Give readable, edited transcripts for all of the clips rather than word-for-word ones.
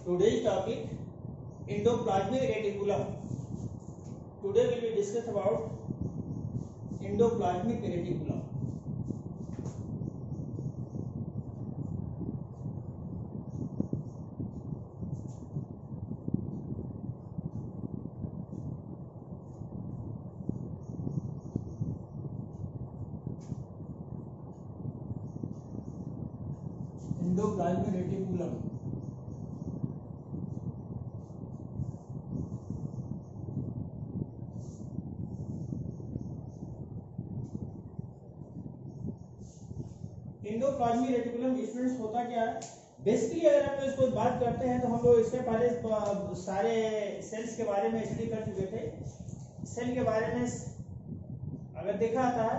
Today's topic endoplasmic reticulum. Today we will discuss about endoplasmic reticulum. Endoplasmic reticulum. Endoplasmic reticulum students होता क्या है? Basically अगर हम इसको बात करते हैं तो हम लोग इससे पहले सारे सेल्स के बारे में स्टडी कर चुके थे। सेल के बारे में अगर देखा जाता है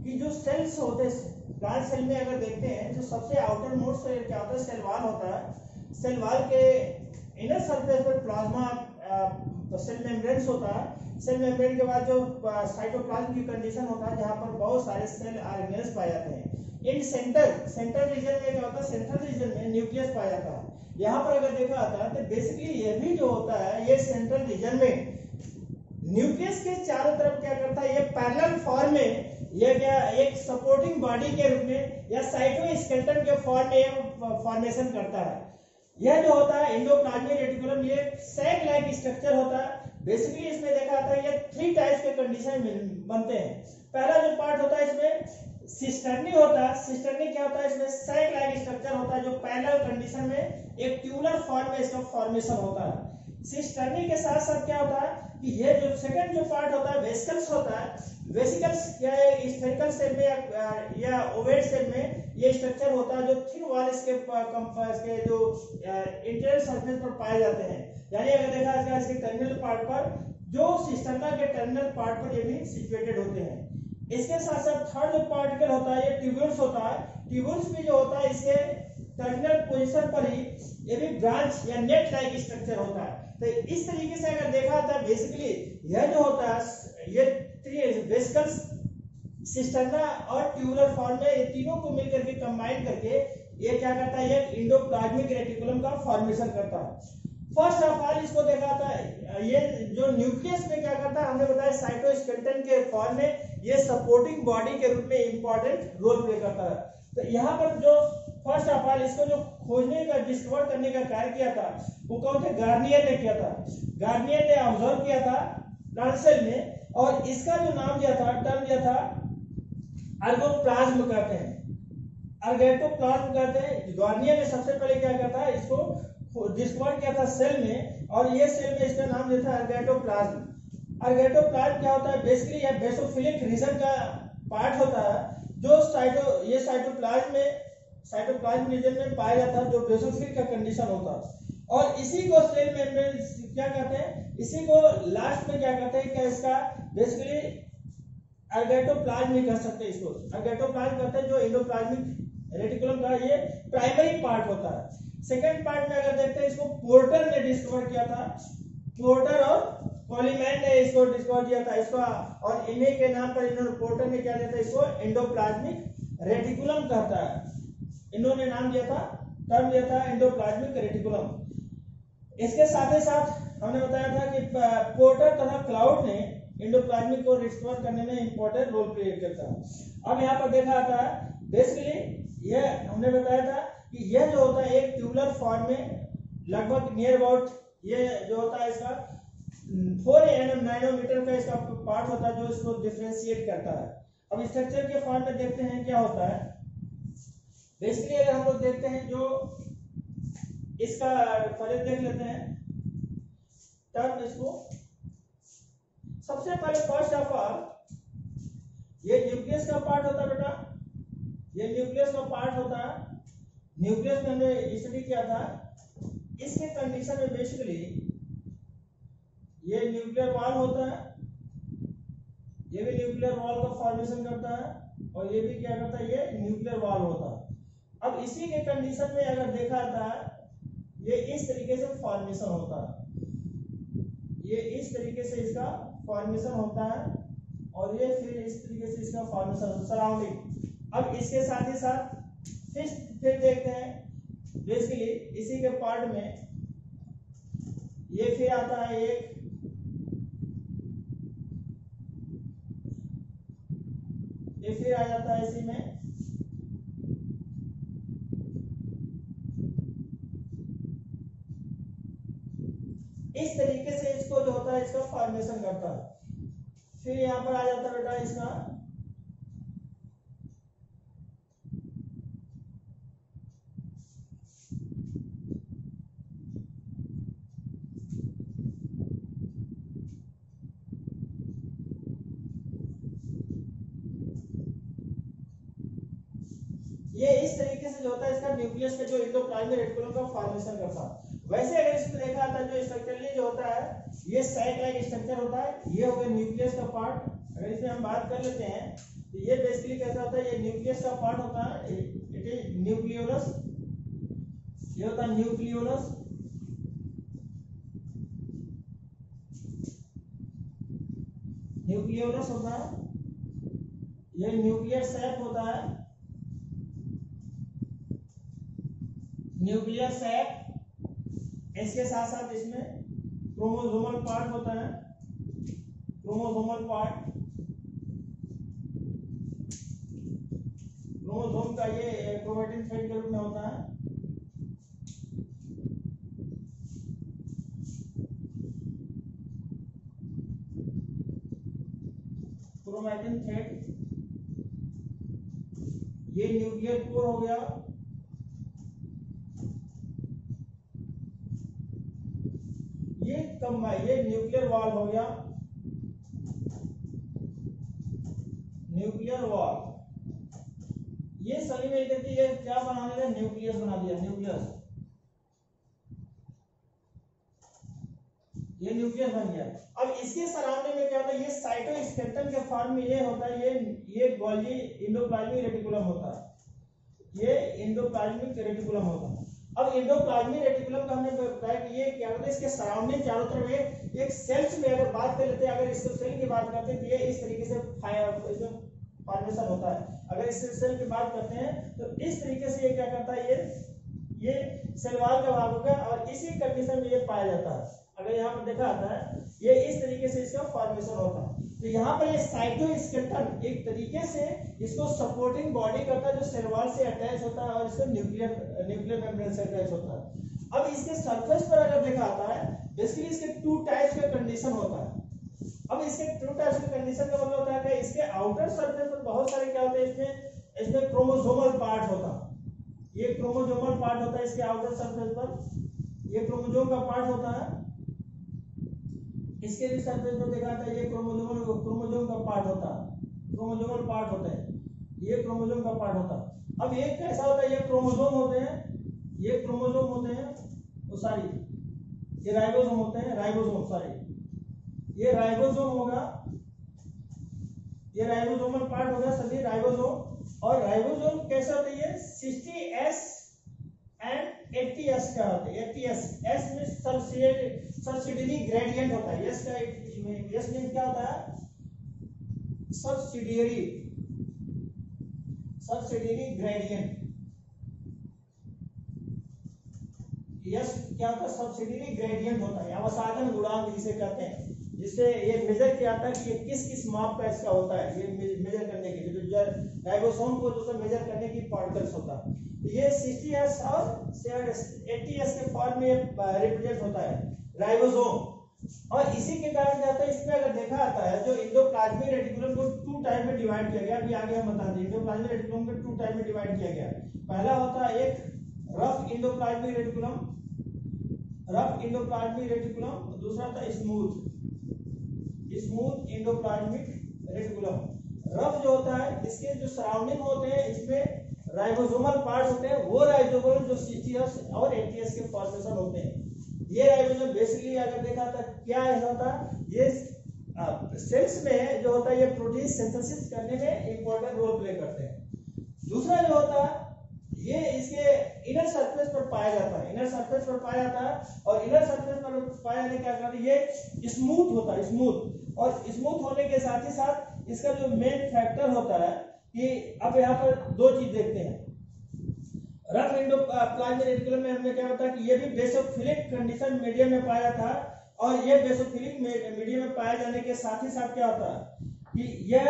कि जो सेल्स होते हैं प्लांट सेल में, अगर देखते हैं जो सबसे आउटर मोस्ट से क्या होता है, सेल वॉल होता है। सेल वॉल के इनर सरफेस पर प्लाज्मा सेल मेम्ब्रेन्स होता है। सेल मेम्ब्रेन के बाद जो साइटोप्लाज्म की कंडीशन होता है जहाँ पर बहुत सारे सेल ऑर्गेनेल्स पाए जाते हैं। इन सेंट्रल रीजन में क्या होता है, सेंट्रल रीजन में न्यूक्लियस पाया जाता है। यहाँ पर अगर देखा जाता है तो बेसिकली ये भी जो होता है ये सेंट्रल रीजन में न्यूक्लियस के चारों तरफ क्या करता है, ये पैरेलल फॉर्म में ये क्या एक सपोर्टिंग बॉडी के रूप में या साइटोस्केलेटन के फॉर्म में फॉर्मेशन करता है। यह जो होता है एंडोप्लाज्मिक रेटिकुलम ये सैक लाइक स्ट्रक्चर होता है। बेसिकली इसमें देखा जाता है ये 3 टाइप्स के कंडीशन बनते हैं। पहला जो पार्ट होता है इसमें सिस्टर्नी होता है। सिस्टर्नी क्या होता है, इसमें सैक लाइक स्ट्रक्चर होता है जो पैरेलल कंडीशन में एक ट्यूबुलर फॉर्म में इसका फॉर्मेशन होता है। सिस्टर्नी के साथ साथ क्या होता है कि ये जो सेकंड जो पार्ट होता है वेसिकल्स होता है। वेसिकल्स क्या है, स्फेरिकल सेल में या ओवेट सेल में ये स्ट्रक्चर होता है जो थिन वॉल इसके जो इंटीरियर सरफेस पर पाए जाते हैं। यानी अगर देखा जाए इसके टर्मिनल पार्ट पर, जो सिस्टर्ना के टर्मिनल पार्ट पर ये भी सिचुएटेड होते हैं। इसके साथ साथ थर्ड जो पार्टिकल होता है ये ट्यूब्यूल्स होता है। ट्यूब्यूल्स भी जो होता है इसके टर्मिनल पोजीशन पर ही ये भी ब्रांच या नेट लाइक स्ट्रक्चर होता है। तो इस तरीके से अगर देखा जाता है बेसिकली यह जो होता है ये 3 वेसिकल्स, सिस्टर्ना और ट्यूबुलर फॉर्म में ये तीनों को मिलकर के कंबाइन करके ये क्या करता है, ये एंडोप्लाज्मिक रेटिकुलम का फॉर्मेशन करता है। फर्स्ट ऑफ ऑल इसको देखा था ये जो न्यूक्लियस में क्या करता है, हमने बताया साइटोस्केलेटन के फॉर्म में ये सपोर्टिंग बॉडी के रूप में इंपॉर्टेंट रोल प्ले करता है। तो यहाँ पर जो फर्स्ट ऑफ ऑल इसको जो खोजने का डिस्कवर करने का कार्य किया था वो कौन थे, गार्नियर ने किया था। गार्नियर ने ऑब्जर्व किया था प्लांट सेल में और इसका जो नाम दिया था, टर्म दिया था अर्गोप्लाज्म कहते हैं, अर्गेटोप्लाज्म कहते हैं। गार्नियर ने सबसे पहले क्या किया था, इसको डिस्कवर किया था सेल में और ये सेल में इसका नाम दिया था अर्गेटोप्लाज्म। अर्गेटोप्लाज्म क्या होता है, बेसिकली यह बेसोफिलिक रीजन का पार्ट होता है जो साइटोप्लाज्म रीजन में पाया जाता है, जो बेसोफिल का कंडीशन होता है। और इसी को सेल मेम्ब्रेन क्या कहते हैं, इसी को लास्ट में क्या कहते हैं, क्या इसका बेसिकली अर्गेटोप्लाज्म नहीं कह सकते, इसको अर्गेटोप्लाज्म कहते हैं जो एंडोप्लाज्मिक रेटिकुलम का ये प्राइमरी पार्ट होता है। सेकेंड पार्ट में अगर देखते हैं इसको पोर्टर ने डिस्कवर किया था, पोर्टर और कोलीमैन ने इसको डिस्कवर किया था इसको, और इन्हीं के नाम पर इन्होंने पोर्टर ने क्या दिया था, इसको एंडोप्लाज्मिक रेटिकुलम कहता है। इन्होंने नाम दिया था, टर्म दिया था एंडोप्लाज्मिक रेटिकुलम। इसके साथ ही साथ हमने बताया था कि पोर्टर तथा क्लाउड ने एंडोप्लाज्मिक को डिस्कवर करने में इंपॉर्टेंट रोल प्ले करता है। अब यहाँ पर देखा जाता है बेसिकली ये हमने बताया था कि यह जो होता है एक ट्यूबुलर फॉर्म में लगभग नियर अबाउट ये जो होता है इसका 4 नैनोमीटर का इसका पार्ट होता है जो इसको डिफरेंशिएट करता है। अब स्ट्रक्चर के फॉर्म में देखते हैं क्या होता है। बेसिकली अगर हम लोग देखते हैं जो इसका पहले देख लेते हैं टर्म, इसको सबसे पहले फर्स्ट ऑफ ऑल ये न्यूक्लियस का पार्ट होता है बेटा, ये न्यूक्लियस का पार्ट होता है। न्यूक्लियस में हमने स्टडी किया था, इसके कंडीशन में बेसिकली ये न्यूक्लियर वॉल होता है, ये भी न्यूक्लियर वॉल का फॉर्मेशन करता है और ये भी क्या करता है, ये न्यूक्लियर वॉल होता है। अब इसी के कंडीशन में अगर देखा जाता है ये इस तरीके से फॉर्मेशन होता है, ये इस तरीके से इसका फॉर्मेशन होता है और ये फिर इस तरीके से इसका फॉर्मेशन सराउंडिंग। अब इसके साथ ही साथ फिर देखते हैं बेसिकली इसी के पार्ट में ये फिर आता है एक, ये फिर आ जाता है इसी में, इस तरीके से इसको जो होता है इसका फॉर्मेशन करता है। फिर यहाँ पर आ जाता है बेटा इसका ये इस तरीके से जो होता है इसका न्यूक्लियस का जो एंडोप्लाज्मिक रेटिकुलम का फॉर्मेशन करता है। वैसे अगर इसमें देखा जाता है जो स्ट्रक्चरली जो होता है ये सैक लाइक स्ट्रक्चर होता है, ये हो गया न्यूक्लियस का पार्ट। अगर इसमें हम बात कर लेते हैं तो ये बेसिकली कैसा होता है, ये न्यूक्लियस का पार्ट होता है, इट इज न्यूक्लियोलस, ये होता है न्यूक्लियोलस। न्यूक्लियोलस होता है, ये न्यूक्लियर सैक होता है, न्यूक्लियर सैक। इसके साथ साथ इसमें क्रोमोसोमल पार्ट होता है, क्रोमोसोमल पार्ट, क्रोमोसोम का ये क्रोमैटिन थ्रेड के रूप में होता है। क्रोमैटिन थ्रेड, ये न्यूक्लियर कोर हो गया, ये न्यूक्लियर वॉल हो गया, न्यूक्लियर वॉल। ये सभी में करके ये क्या बना दिया, न्यूक्लियस बना दिया, न्यूक्लियस, ये न्यूक्लियस बन गया। अब इसके सराउंडिंग में क्या होता है, ये साइटोस्केलेटन के फॉर्म में ये होता है, ये गोल्गी एंडोप्लाज्मिक रेटिकुलम होता है, ये एंडोप्लाज्मिक रेटिकुलम होता है। अब एंडोप्लाज्मिक रेटिकुलम का हमने बताया कि ये क्या होता है, इसके सराउंडिंग चारों तरफ एक सेल्स में अगर बात कर लेते हैं, अगर इसको सेल की बात करते हैं तो ये इस तरीके से फॉर्मेशन होता है। अगर इस सेल की बात करते हैं तो इस तरीके से ये क्या करता है, ये सेल वॉल का भाग होगा और इसी कंडीशन में ये पाया जाता है। अगर यहाँ पर देखा जाता है ये इस तरीके से इसका फॉर्मेशन होता है। तो यहाँ पर ये साइटोस्केलेटन एक तरीके से इसको सपोर्टिंग बॉडी करता है जो सेल वॉल से अटैच होता है और इसको न्यूक्लियर मेम्ब्रेन से अटैच होता है। अब इसके सरफेस पर अगर देखा जाता है बेसिकली इसके टू टाइप्स का कंडीशन होता है। अब इसके टू टाइप्स के कंडीशन का मतलब होता है कि इसके आउटर सरफेस पर बहुत सारे क्या होते हैं, इसमें क्रोमोसोमल पार्ट होता है, ये क्रोमोसोमल पार्ट होता है इसके आउटर सरफेस पर, ये क्रोमोसोम का पार्ट होता है। इसके भी सरफेस पर देखा जाता है ये क्रोमोसोम का पार्ट होता है, क्रोमोसोमल पार्ट होता है, ये क्रोमोसोम का पार्ट होता है। अब ये कैसा होता है, ये क्रोमोसोम होते हैं, ये क्रोमोसोम होते हैं, वो सारी ये राइबोसोम होते हैं, राइबोसोम सॉरी, ये राइबोसोम होगा, ये राइबोसोमल पार्ट होगा सभी राइबोसोम। और राइबोसोम कैसे होते हैं, 60S एंड 80S का होता है। 80S S में सब्सिडियरी ग्रेडियंट होता है, S का S में क्या होता है, सब्सिडियरी ग्रेडियंट। यस क्या होता है, सब्सिडियरी ग्रेडियंट होता है, अवसादन गुणांक जिसे कहते हैं, जिससे ये मेजर किया जाता है कि ये किस किस माप का इसका होता है, ये मेजर करने के लिए जो राइबोसोम को जो मेजर करने की पार्टिकल्स होता है। तो ये 60S और 80S के फॉर्म में रिप्रेजेंट होता है राइबोसोम। और इसी के कारण क्या होता है, इसमें अगर देखा जाता है जो एंडोप्लाज्मिक रेटिकुलम को टू टाइप में डिवाइड किया गया, अभी आगे हम बताते हैं एंडोप्लाज्मिक रेटिकुलम को टू टाइप में डिवाइड किया गया। पहला होता है एक rough endoplasmic reticulum, rough endoplasmic reticulum, दूसरा था स्मूथ एंडोप्लाज्मिक रेटिकुलम। रफ जो होता है इसके जो सराउंडिंग होते हैं इसमें राइबोसोमल पार्ट्स होते हैं, वो राइबोसोम जो 60S और 80S के फॉर्मेशन होते हैं। ये राइबोसोम बेसिकली अगर देखा था क्या ऐसा होता है, ये सेल्स में जो होता है ये प्रोटीन सिंथेसिस करने में इंपॉर्टेंट रोल प्ले करते हैं। दूसरा जो होता है ये इसके इनर सरफेस पर पाया जाता है, इनर सरफेस पर पाया जाता है। और इनर सरफेस पर पाया जाने क्या करता है, ये स्मूथ होता है, स्मूथ। और स्मूथ होने के साथ ही साथ इसका जो मेन फैक्टर होता है कि अब यहाँ पर दो चीज देखते हैं, रफ एंडोप्लाज्मिक रेटिकुलम में हमने क्या बताया कि ये भी बेसोफिलिक कंडीशन मीडियम में पाया था, और ये बेसोफिलिक मीडियम में पाया जाने के साथ ही साथ क्या होता है कि ये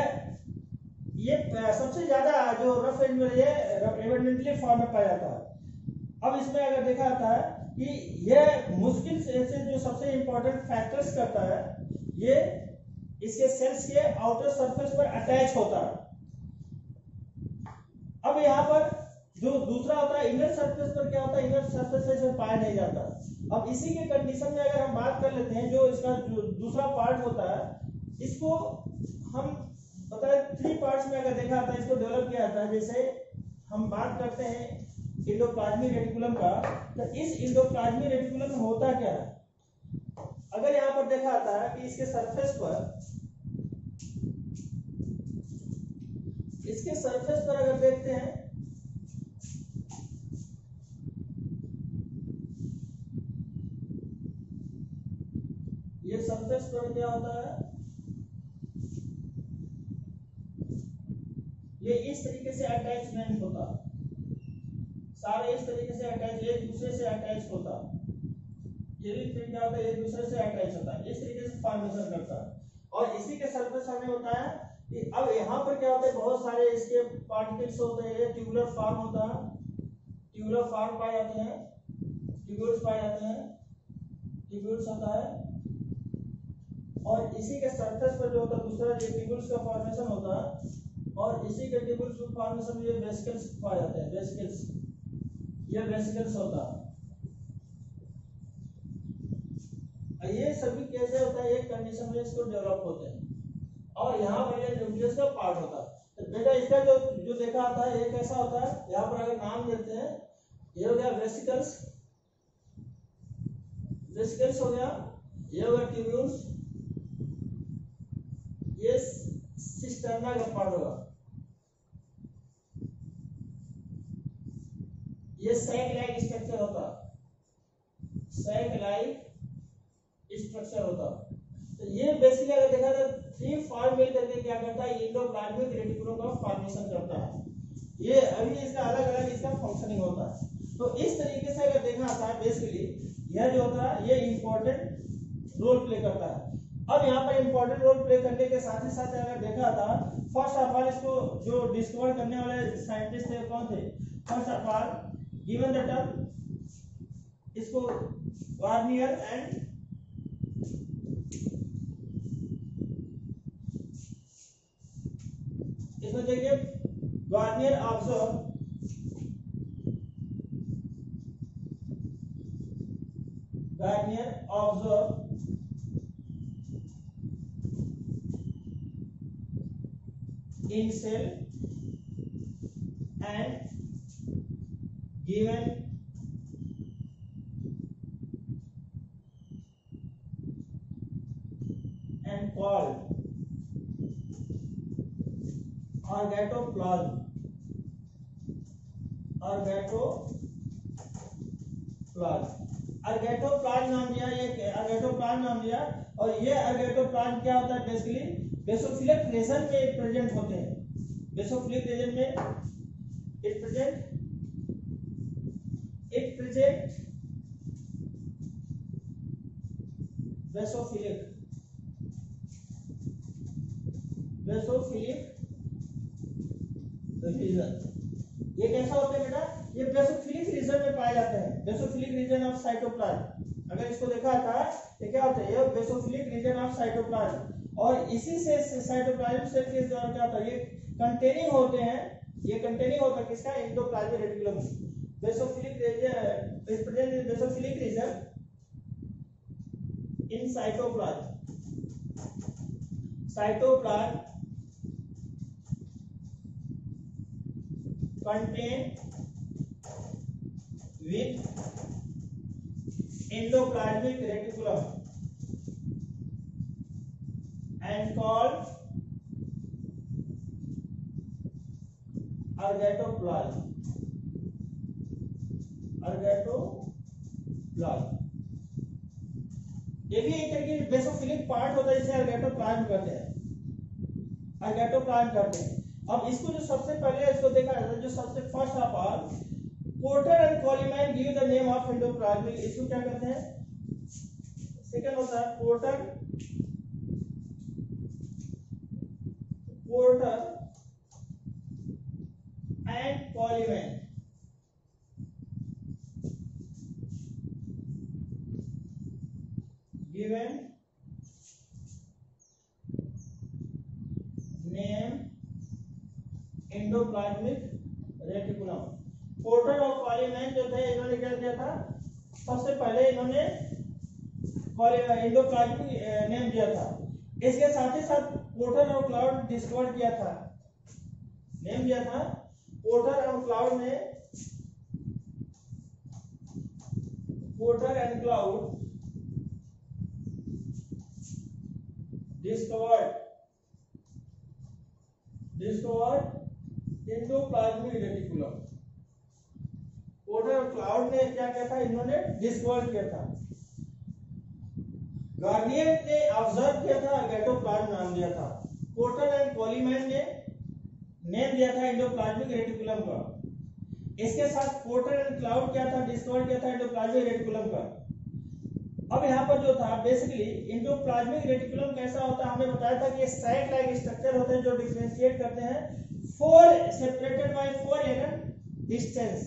सबसे ज्यादा जो रफ एंड ये एबंडेंटली फॉर्म में पाया जाता है। अब इसमें अगर देखा जाता है कि ये मुश्किल से जो सबसे इंपॉर्टेंट फैक्टर्स करता है, ये इसके सेल्स के आउटर सरफेस पर अटैच होता है। अब यहाँ पर जो दूसरा होता है इनर सरफेस पर, क्या होता है इनर सरफेस से पाया नहीं जाता। अब इसी के कंडीशन में अगर हम बात कर लेते हैं, जो इसका जो दूसरा पार्ट होता है, इसको हम पता है 3 पार्ट्स में अगर देखा जाता है, इसको डेवलप किया जाता है। जैसे हम बात करते हैं एंडोप्लाज्मिक रेटिकुलम का, तो इस एंडोप्लाज्मिक रेटिकुलम में होता क्या है, अगर यहाँ पर देखा जाता है कि इसके सरफेस पर अगर देखते हैं, ये सरफेस पर क्या होता है, ये इस तरीके से अटैचमेंट होता, सारे इस तरीके से अटैच, एक दूसरे से अटैच होता, ये भी फिर क्या होता है एक दूसरे से अटैच होता है, इस तरीके से फॉर्मेशन करता है। और इसी के सरफेस हमें होता है कि अब यहाँ पर क्या होता है, बहुत सारे इसके पार्टिकल्स होते हैं, ट्यूबुलर फॉर्म होता है, ट्यूबुलर फॉर्म पाए जाते हैं, ट्यूब्यूल्स पाए जाते हैं, ट्यूब्यूल्स होता है। और इसी के सरफेस पर जो होता है दूसरा ये ट्यूब्यूल्स का फॉर्मेशन होता है, और इसी के ट्यूब्यूल्स का फॉर्मेशन ये वेसिकल्स पाए जाते हैं, वेसिकल्स, ये वेसिकल्स होता है। ये सभी कैसे होता है, एक कंडीशन में इसको डेवलप होते हैं, और यहाँ पर ये न्यूक्लियस का पार्ट होता है। तो बेटा इसका जो देखा आता है ये कैसा होता है, यहाँ पर अगर नाम देते हैं, ये हो गया वेसिकल्स, वेसिकल्स हो गया, ये हो गया ट्यूब्यूल्स, ये सिस्टर्ना का पार्ट होगा, ये सैक लाइक स्ट्रक्चर होता, सैक लाइक स्ट्रक्चर होता। तो ये बेसिकली अगर देखा जाए 3 फॉर्म मिल करके क्या करता है, एंडोप्लाज्मिक रेटिकुलम का फॉर्मेशन करता है। ये अभी इसका अलग अलग इसका फंक्शनिंग होता है। तो इस तरीके से अगर देखा जाता है बेसिकली यह जो होता है ये इंपॉर्टेंट रोल प्ले करता है। अब यहाँ पर इंपॉर्टेंट रोल प्ले करने के साथ ही साथ अगर देखा था, फर्स्ट ऑफ ऑल इसको जो डिस्कवर करने वाले साइंटिस्ट थे कौन थे, first of all given the term, इसको गार्नियर एंड इसमें देखिए Garnier observe in cell and given and called organoplasm, अर्गेटोप्लाज्म नाम दिया, ये अर्गेटोप्लाज्म नाम दिया। और ये अर्गेटोप्लाज्म क्या होता है, बेसिकली बेसोफिलिक रीजन में प्रेजेंट होते हैं। बेसोफिलिक रीजन में इट प्रेजेंट बेसोफिलिक रीजन। ये कैसा होता है बेटा, ये बेसोफिलिक रीजन में पाए जाते हैं, बेसोफिलिक रीजन ऑफ साइटोप्लाज्म। अगर इसको देखा जाता है तो क्या होता है, ये बेसोफिलिक रीजन ऑफ साइटोप्लाज्म। और इसी से साइटोप्लाज्म सेल के द्वारा क्या होता है, ये कंटेनिंग होते हैं, ये कंटेनिंग होता है किसका, endoplasmic reticulum. Basophilic region present basophilic region in cytoplasm contain with endoplasmic reticulum and called ergastoplasm. ये भी एक तरीके से बेसोफिलिक पार्ट होता है, जिसे अर्गेटोप्लाज्म कहते हैं। अब इसको जो सबसे पहले इसको देखा जाता है, जो सबसे first of all Porter and Colliman give the name of endoplasmic, इसको क्या कहते हैं? सेकंड होता है Porter and Colliman given name endoplasmic reticulum. Porter और कॉलीमैन जो थे इन्होंने क्या किया था, सबसे पहले इन्होंने एंडोप्लाज्मिक नेम दिया था। इसके साथ ही साथ पोर्टर और क्लाउड डिस्कवर किया था, नेम दिया था। पोर्टर और क्लाउड ने porter and cloud discovered endoplasmic reticulum. Porter और क्लाउड ने क्या किया था, इन्होंने डिस्कवर किया था। गार्नियर ने ऑब्जर्व किया था, एंडोप्लाज्म नाम दिया था। पोर्टर एंड कॉलीमैन ने नेम दिया था एंडोप्लाज्मिक रेटिकुलम का। इसके साथ पोर्टर एंड क्लाउड क्या था, डिस्कवर किया था एंडोप्लाज्मिक रेटिकुलम का। अब यहाँ पर जो था बेसिकली एंडोप्लाज्मिक रेटिकुलम कैसा होता है, हमने बताया था कि ये सैक लाइक स्ट्रक्चर होते हैं जो डिफरेंशिएट करते हैं 4 सेपरेटेड बाय 4 nm डिस्टेंस।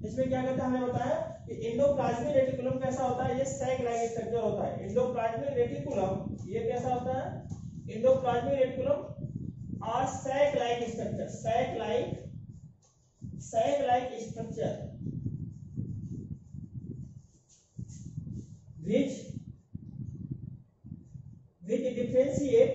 इसमें क्या करते हैं, हमने बताया कि एंडोप्लाज्मिक रेटिकुलम कैसा होता है, ये सैक लाइक स्ट्रक्चर होता है। एंडोप्लाज्मिक रेटिकुलम ये कैसा होता है, एंडोप्लाज्मिक रेटिकुलम और sac like structure, sac like structure which differentiate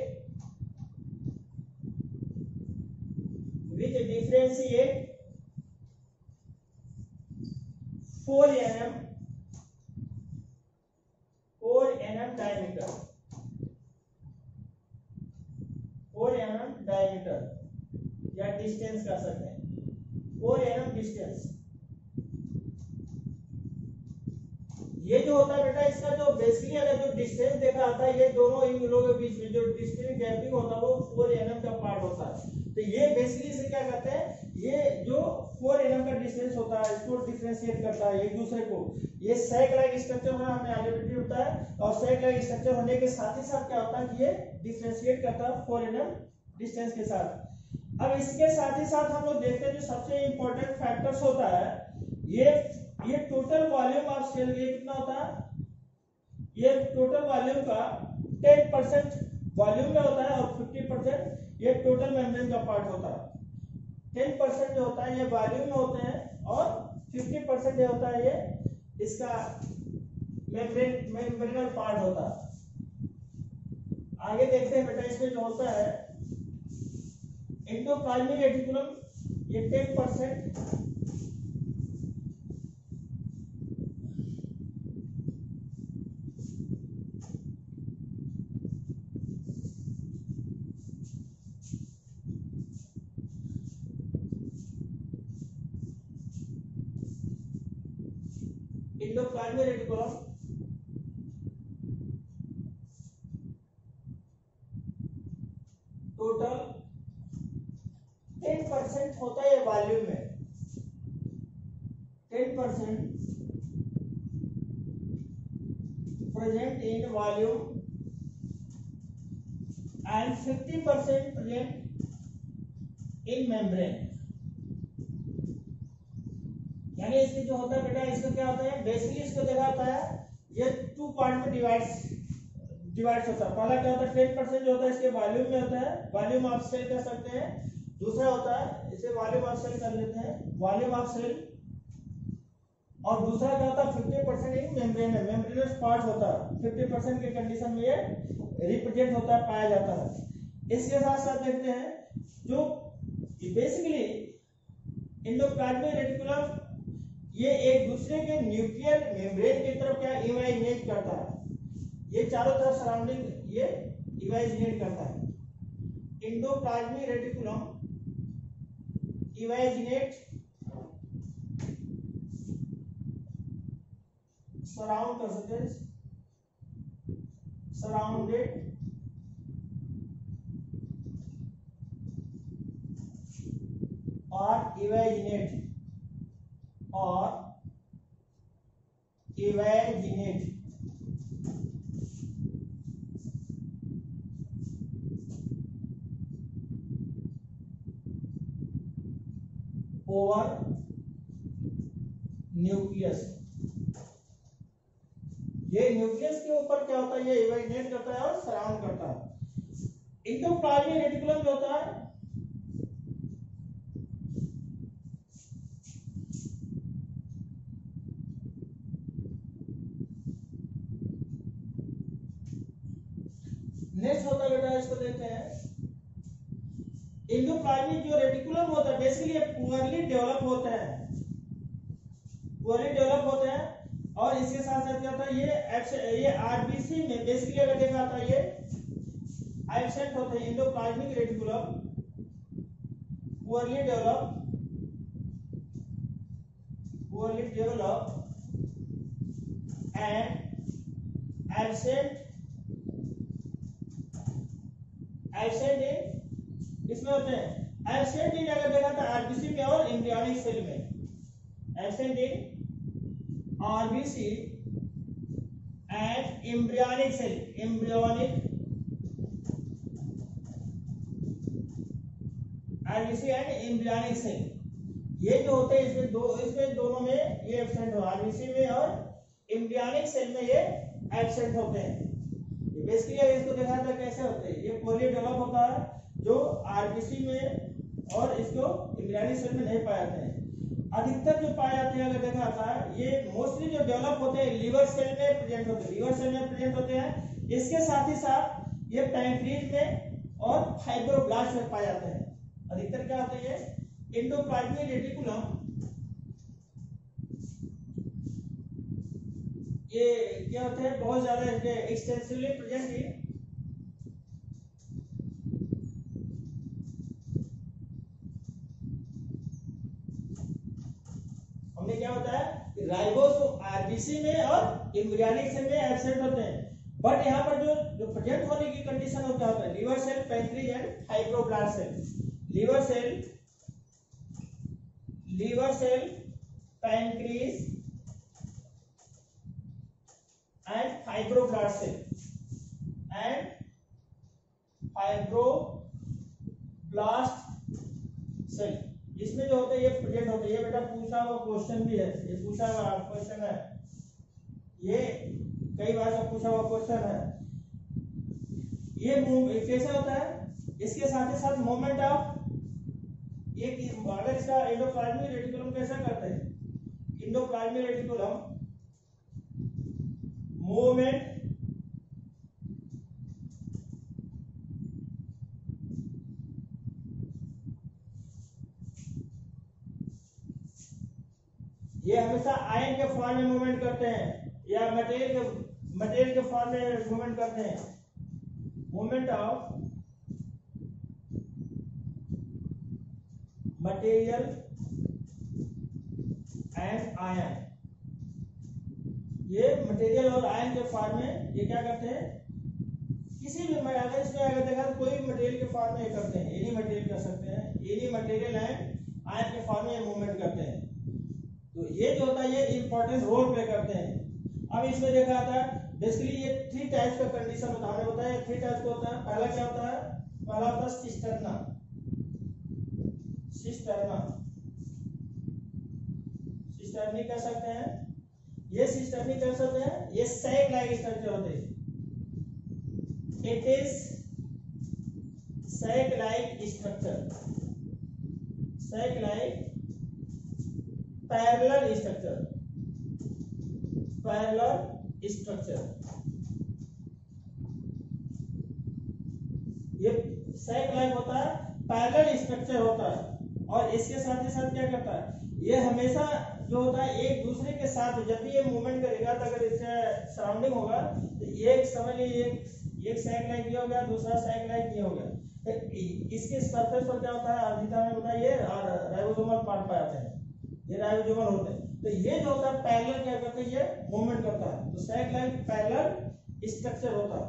4 nm diameter, 4 nm diameter या डिस्टेंस कर सकते हैं, 4 nm डिस्टेंस। ये जो होता है बेटा, इसका जो बेसिकली अगर जो डिस्टेंस देखा आता है, ये दोनों इन लोगों के बीच में जो डिस्टेंस गैपिंग होता है वो 4 nm का पार्ट होता है। तो ये बेसिकली से क्या करते हैं, ये जो 4 nm का डिस्टेंस होता है इसको डिफरेंशिएट करता है एक दूसरे को। ये सैक लाइक स्ट्रक्चर होना हमने आगे भी होता है, और सैक लाइक स्ट्रक्चर होने के साथ ही साथ क्या होता है कि ये डिफरेंशिएट करता है 4 nm डिस्टेंस के साथ। अब इसके साथ ही साथ हम लोग देखते हैं जो सबसे इंपॉर्टेंट फैक्टर्स होता है, ये टोटल वॉल्यूम ऑफ सेल, ये कितना होता है, ये टोटल वॉल्यूम का 10% वॉल्यूम में होता है और 50% ये टोटल मेम्ब्रेन का पार्ट होता है। 10% जो होता है ये वॉल्यूम में होते हैं और 50% जो होता है ये इसका मेम्ब्रेनल पार्ट होता है। आगे देखते हैं बेटा, इसमें जो होता है एंडोप्लाज्मिक रेटिकुलम ये 10% एंडोप्लाज्मिक रेटिकुलम टोटल 10% होता है वॉल्यूम में, 10% present in volume and 50% present in membrane. यानी इसमें जो होता है बेटा, इसका क्या होता है बेसिकली, इसको देखा होता है ये 2 पार्ट में डिवाइड्स होता है। पहला क्या होता है 10% जो होता है इसके वॉल्यूम में होता है, वॉल्यूम ऑफ सेल कह सकते हैं। दूसरा होता है इसे वॉल्यूम ऑफ सेल कर लेते हैं, वॉल्यूम ऑफ सेल। और दूसरा क्या होता है 50% इन मेम्ब्रेन है, मेम्ब्रेनस पार्ट होता है। 50% के कंडीशन में ये रिप्रेजेंट होता है, पाया जाता है। इसके साथ साथ देखते हैं जो बेसिकली एंडोप्लाज्मिक रेटिकुलम ये एक दूसरे के न्यूक्लियर मेम्ब्रेन की तरफ क्या इमेजिनेट करता है, ये चारों तरफ सराउंडिंग ये इमेजिनेट करता है। एंडोप्लाज्मिक रेटिकुलम इमेजिनेट सराउंड कर सकते हैं, सराउंडेड और इमेजिनेट और इवेजिनेट ओवर न्यूक्लियस। ये न्यूक्लियस के ऊपर क्या होता है, ये इवेजिनेट करता है और सराउंड करता है। इंडोप्लाज्मिक रेटिकुलम जो होता है नेक्स्ट होता है बेटा, इसको देखते हैं। इंडोप्लाज्मिक जो रेटिकुलम होता है बेसिकली पुअरली डेवलप होता है, पुअरली डेवलप होते हैं। और इसके साथ साथ क्या होता है, ये आरबीसी में बेसिकली अगर देखा था ये एब्सेंट होते हैं। Endoplasmic reticulum poorly develop and absent in इसमें होते हैं। एब्सेंट इन अगर देखा था आरबीसी में और एम्ब्रियोनिक सेल में। Absent in RBC and embryonic cell, RBC and embryonic cell, ये जो होते हैं इसमें दोनों में ये एब्सेंट हो, आरबीसी में और एम्ब्रियोनिक सेल में ये एब्सेंट होते हैं। बेसिकली इसको देखा था कैसे होते हैं, ये पोली डेवलप होता है जो आरबीसी में और इसको एम्ब्रियोनिक सेल में नहीं पाए जाते हैं। अधिकतर जो पाए जाते हैं अगर देखा था ये मोस्टली जो डेवलप होते हैं लीवर सेल में प्रेजेंट होते हैं, लीवर सेल में प्रेजेंट होते हैं। इसके साथ ही साथ ये पैंक्रियाज में और फाइब्रोब्लास्ट में पाए जाते हैं। अधिकतर क्या होते हैं, इंडोप्लाज्मिक रेटिकुलम ये क्या होते हैं, बहुत ज्यादा एक्सटेंसिवली प्रेजेंट इन हमने क्या होता है राइबोसोम आरबीसी में और एम्ब्रियोनिक सेल में एब्सेंट होते हैं। बट यहाँ पर जो प्रेजेंट होने की कंडीशन होता है liver cell, pancreas and fibroblast cell. Liver cell, pancreas and fibroblast cell इसमें जो होते हैं ये प्रेजेंट होते हैं। ये बेटा पूछा हुआ क्वेश्चन भी है, ये पूछा हुआ क्वेश्चन है, ये कई बार का पूछा हुआ क्वेश्चन है। ये कैसे होता है, इसके साथ ही साथ मूवमेंट ऑफ एक अगर इसका एंडोप्लाज्मिक रेटिकुलम कैसा करते हैं, इंडोप्लाज्मिक रेटिकुलम मूवमेंट ये हमेशा आयन के फॉर्म में मूवमेंट करते हैं या मटेरियल के फॉर्म में मूवमेंट करते हैं। Movement of material and ion, ये मटेरियल और आयन के फॉर्म में ये क्या करते हैं, किसी भी अगर इसमें अगर देखा तो कोई भी मटेरियल के फॉर्म में ये करते हैं, एनी मटेरियल कर सकते हैं, एनी मटेरियल एंड आयन के फॉर्म में मूवमेंट करते हैं। तो ये जो होता है ये इंपॉर्टेंट रोल प्ले करते हैं। अब इसमें देखा था बेसिकली ये 3 टाइप्स का कंडीशन होता है, हमने बताया 3 टाइप्स का होता है। पहला क्या होता है, पहला होता है सिस्टर्ना सिस्टर्नी कह सकते हैं, ये सिस्टर्नी कह सकते हैं। ये सैक लाइक स्ट्रक्चर होते हैं, it is sac like structure, sac like parallel structure. ये सैक लाइक होता है, पैरेलल स्ट्रक्चर होता है। और इसके साथ ही साथ क्या करता है, ये हमेशा जो होता है एक दूसरे के साथ जब भी ये मूवमेंट करेगा तो अगर इससे सराउंडिंग होगा तो एक समझ लीजिए एक सैक लाइक ये हो गया, दूसरा सैक लाइक ये हो गया। तो इसके सरफेस पर क्या होता है, अधिकतर में बताइए राइबोसोमल पार्ट पाए जाते हैं, ये राइबोसोमल होते हैं। तो ये जो होता है पैरेलल क्या करता है, ये मूवमेंट करता है, तो सैक लाइक पैरेलल स्ट्रक्चर होता है।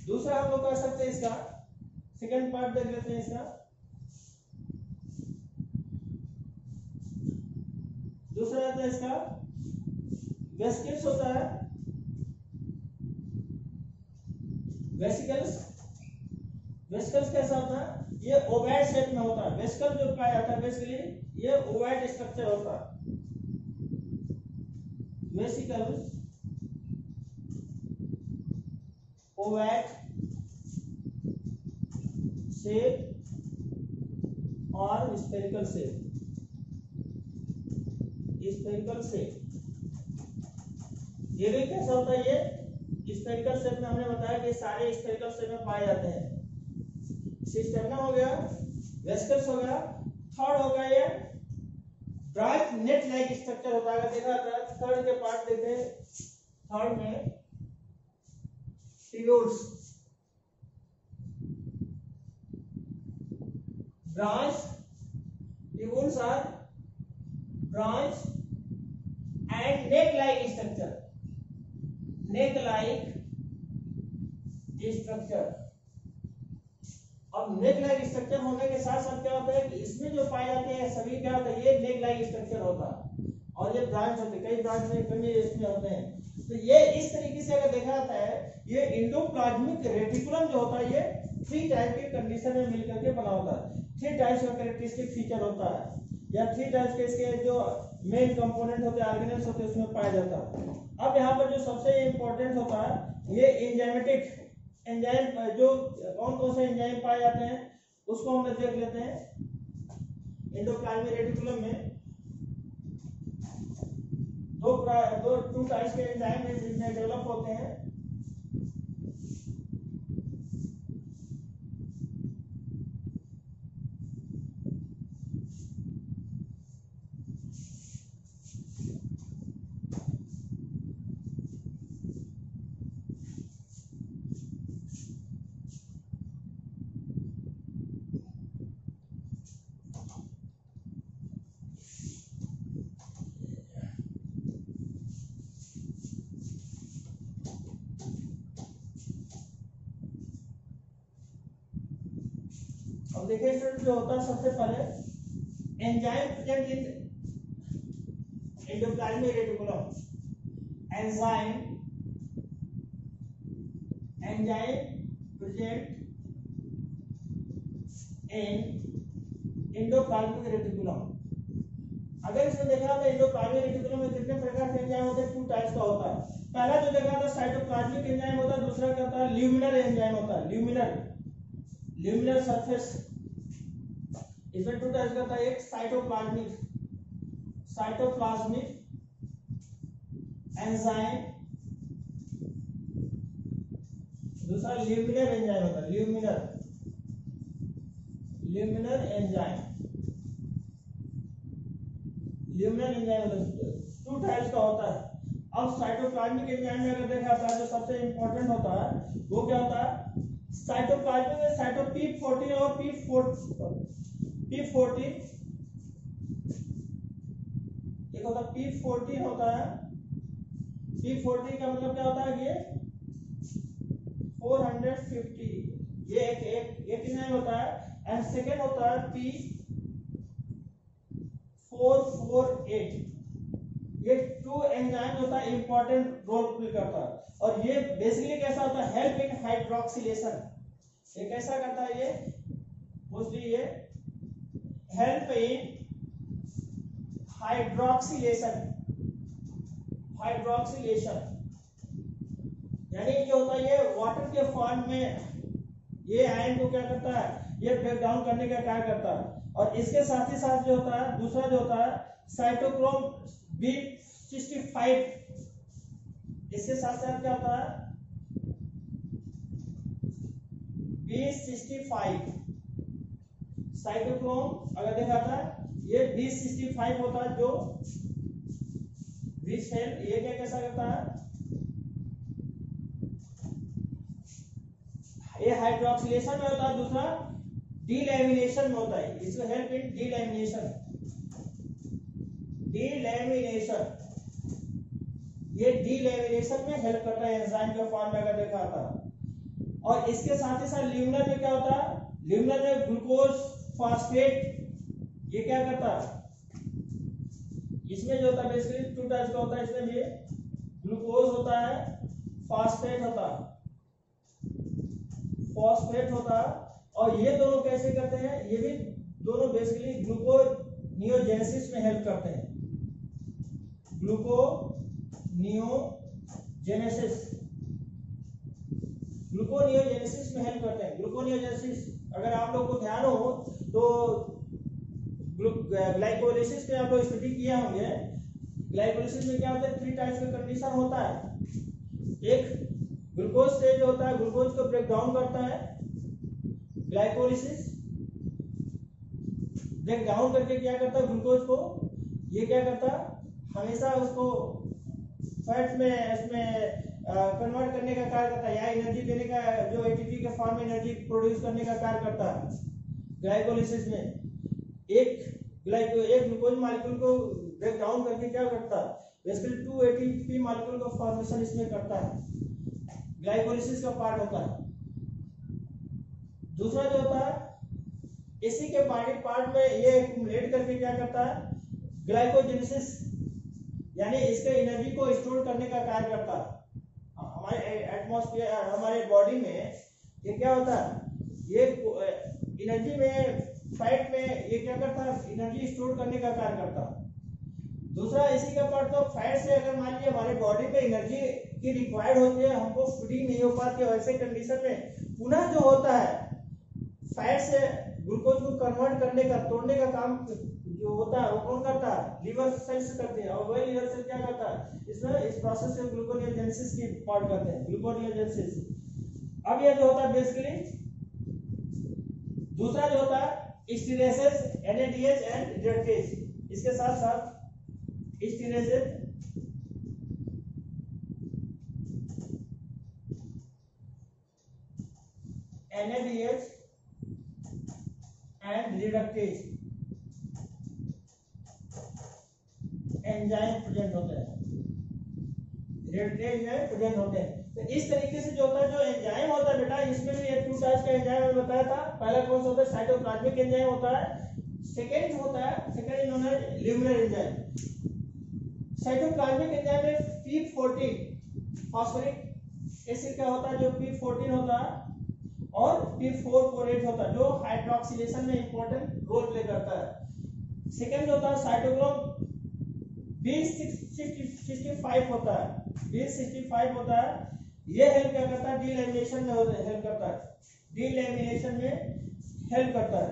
दूसरा हम लोग कर सकते हैं इसका सेकंड पार्ट देख लेते हैं इसका। दूसरा रहता है इसका वेसिकल्स होता है, वेसिकल्स। वेसिकल्स कैसा होता है, ये ओवैड शेप में होता है। वेसिकल जो पाया जाता है बेसिकली ये ओवैड स्ट्रक्चर होता है। वेसिकल्स ओवैड शेप और स्फेरिकल शेप, स्फेरिकल शेप। ये भी कैसा होता है, ये स्फेरिकल शेप में हमने बताया कि सारे स्फेरिकल शेप में पाए जाते हैं। सिस्टर्ना हो गया, वेसिकल्स हो गया। थर्ड हो गया ये ब्रांच नेट लाइक स्ट्रक्चर होता है। देखा था थर्ड के पार्ट देते हैं। थर्ड में tubes, branch tubules are branch and neck like structure, neck like structure। अब नेक लाइक स्ट्रक्चर होने के साथ साथ क्या होता है कि इसमें जो पाए जाते हैं सभी क्या होता है, ये नेक लाइक स्ट्रक्चर होता है और ये ब्रांच होते हैं, कई ब्रांच में कई इसमें होते हैं। तो ये इस तरीके से अगर देखा जाता है, ये इंडोप्लाज्मिक रेटिकुलम जो होता है ये 3 टाइप के कंडीशन में मिलकर के बना होता है। 3 टाइप्स का कैरेक्टरिस्टिक फीचर होता है या 3 टाइप्स के इसके जो मेन कंपोनेंट होते हैं, ऑर्गेनेल्स होते हैं, उसमें पाया जाता है। अब यहाँ पर जो सबसे इंपॉर्टेंट होता है ये एंजाइमेटिक एंजाइम, जो कौन कौन से एंजाइम पाए जाते हैं उसको हम लोग देख लेते हैं। एंडोप्लाज्मिक रेटिकुलम में दो टाइप्स के एंजाइम जिसमें डेवलप होते हैं। अब देखिए स्टूडेंट जो होता है सबसे पहले enzyme present in endoplasmic reticulum. Enzyme present in endoplasmic reticulum. अगर इसमें देखा था एंडोप्लाज्मिक रेटिकुलम में कितने प्रकार के एंजाइम होते हैं, 2 टाइप्स का होता है। पहला जो देखा था साइटोप्लाज्मिक एंजाइम होता है, दूसरा क्या होता है ल्यूमिनर एंजाइम होता है। ल्यूमिनर सरफेस, इसमें 2 टाइप्स का होता है, एक साइटोप्लाज्मिक एंजाइम, दूसरा ल्यूमिनर एंजाइम होता है। ल्यूमिनर एंजाइम होता है, 2 टाइप्स का होता है। अब साइटोप्लाज्मिक एंजाइम में अगर देखा जाता है जो सबसे इंपॉर्टेंट होता है वो क्या होता है, साइटोप्लाज्मिक में साइटो P40 और P40 एक होता है P40 होता है। P40 का मतलब क्या होता है, ये 450 ये एक एंजाइम होता है। एंड सेकेंड होता है P448, ये 2 एंजाइम होता है, इंपॉर्टेंट रोल प्ले करता है। और ये बेसिकली कैसा होता है, हेल्प इन हाइड्रोक्सिलेशन। ये कैसा करता है, ये मोस्टली ये हेल्प इन हाइड्रोक्सिलेशन यानी जो होता है ये वाटर के फॉर्म में ये आयन को क्या करता है, ये ब्रेक डाउन करने का कार्य करता है। और इसके साथ ही साथ जो होता है दूसरा जो होता है साइटोक्रोम B65, इसके साथ साथ क्या होता है B65 साइटोक्रोम अगर देखा था ये B65 होता है, जो विच हेल्प, ये क्या कैसा करता है, ये हाइड्रोक्सिलेशन में होता है, दूसरा डीलैमिनेशन में होता है। इसको हेल्प इन डीलैमिनेशन, ये डीलैमिनेशन में हेल्प करता है एंजाइम के फॉर्म में अगर देखा था। और इसके साथ ही साथ ल्यूमिनर में क्या होता है, ल्यूमिनर में ग्लूकोज फॉस्फेट, ये क्या करता है, इसमें जो होता है बेसिकली टू टाइप्स का होता है, इसमें भी ग्लूकोज होता है, फास्फेट होता है, फॉस्फेट होता है। और ये दोनों कैसे करते हैं, ये भी दोनों बेसिकली ग्लूकोनियोजेनेसिस में हेल्प करते हैं। ग्लूकोनियोजेनेसिस में हेल्प करते हैं। ग्लूकोनियोजेनेसिस अगर आप लोग को ध्यान हो तो ग्लाइकोलाइसिस में आप लोग स्टडी किए होंगे। ग्लाइकोलाइसिस में क्या होता है, 3 टाइप्स का कंडीशन होता है। एक ग्लूकोज स्टेज होता है, ग्लूकोज को ब्रेक डाउन करता है, ग्लाइकोलाइसिस ब्रेक डाउन करके क्या करता है, ग्लूकोज को ये क्या करता है, हमेशा उसको फैट में इसमें कन्वर्ट करने का कार्य करता है, या एनर्जी देने का, जो एटीपी के फॉर्म में एनर्जी प्रोड्यूस करने का कार्य करता है। ग्लाइकोलाइसिस में एक ग्लूकोज मॉलिक्यूल को ब्रेक डाउन करके क्या करता है, बेसिकली 2 एटीपी मॉलिक्यूल का फॉर्मेशन इसमें करता है, ग्लाइकोलाइसिस का पार्ट होता है। दूसरा जो होता है, इसी के बॉडी पार्ट में ये एक्युमुलेट करके क्या करता है, ग्लाइकोजेनेसिस, यानी इसके एनर्जी को स्टोर करने का कार्य करता है। हमारे एटमॉस्फेयर, हमारे बॉडी में ये क्या होता है, ये एनर्जी में, फैट में ये क्या करता है, एनर्जी स्टोर करने का कार्य करता है। दूसरा इसी का पार्ट, तो फैट से अगर मान लीजिए हमारे बॉडी में एनर्जी की रिक्वायर्ड होती है, हमको फीडिंग नहीं हो पाती है, वैसे कंडीशन में पुनः जो होता है फैट से ग्लूकोज को कन्वर्ट करने का, तोड़ने का काम जो होता है वो कौन करता है, लीवर सेल्स करते हैं। और वही लीवर सेल क्या करता है, इसमें इस प्रोसेस से ग्लूकोनियोजेनेसिस की पार्ट करते हैं, ग्लूकोनियोजेनेसिस। अब ये जो होता है बेसिकली दूसरा जो होता है स्टीरेसेस, एनएडीएच एंड रिडक्टेज। इसके साथ साथ esterases, NADH and reductase enzyme present होते हैं, रिडक्टेज में प्रेजेंट होते हैं। तो इस तरीके से जो होता है, जो एंजाइम होता है बेटा, इसमें भी ये 2 टाइप्स का एंजाइम मैंने बताया था। पहला कौन सा होता है, साइटोप्लाज्मिक एंजाइम होता है। सेकंड जो होता है, second is known as luminal enzyme. Cytoplasmic enzyme में P14 फास्फोरिक एसिड का होता है, जो P14 होता है, और P448 होता है, जो हाइड्रोक्सिलेशन में इंपॉर्टेंट रोल प्ले करता है। सेकंड होता है साइटोक्रोम B65 होता है, B65 होता है। ये हेल्प क्या करता है, डीलैमिनेशन में हेल्प करता है, डीलैमिनेशन में हेल्प करता है।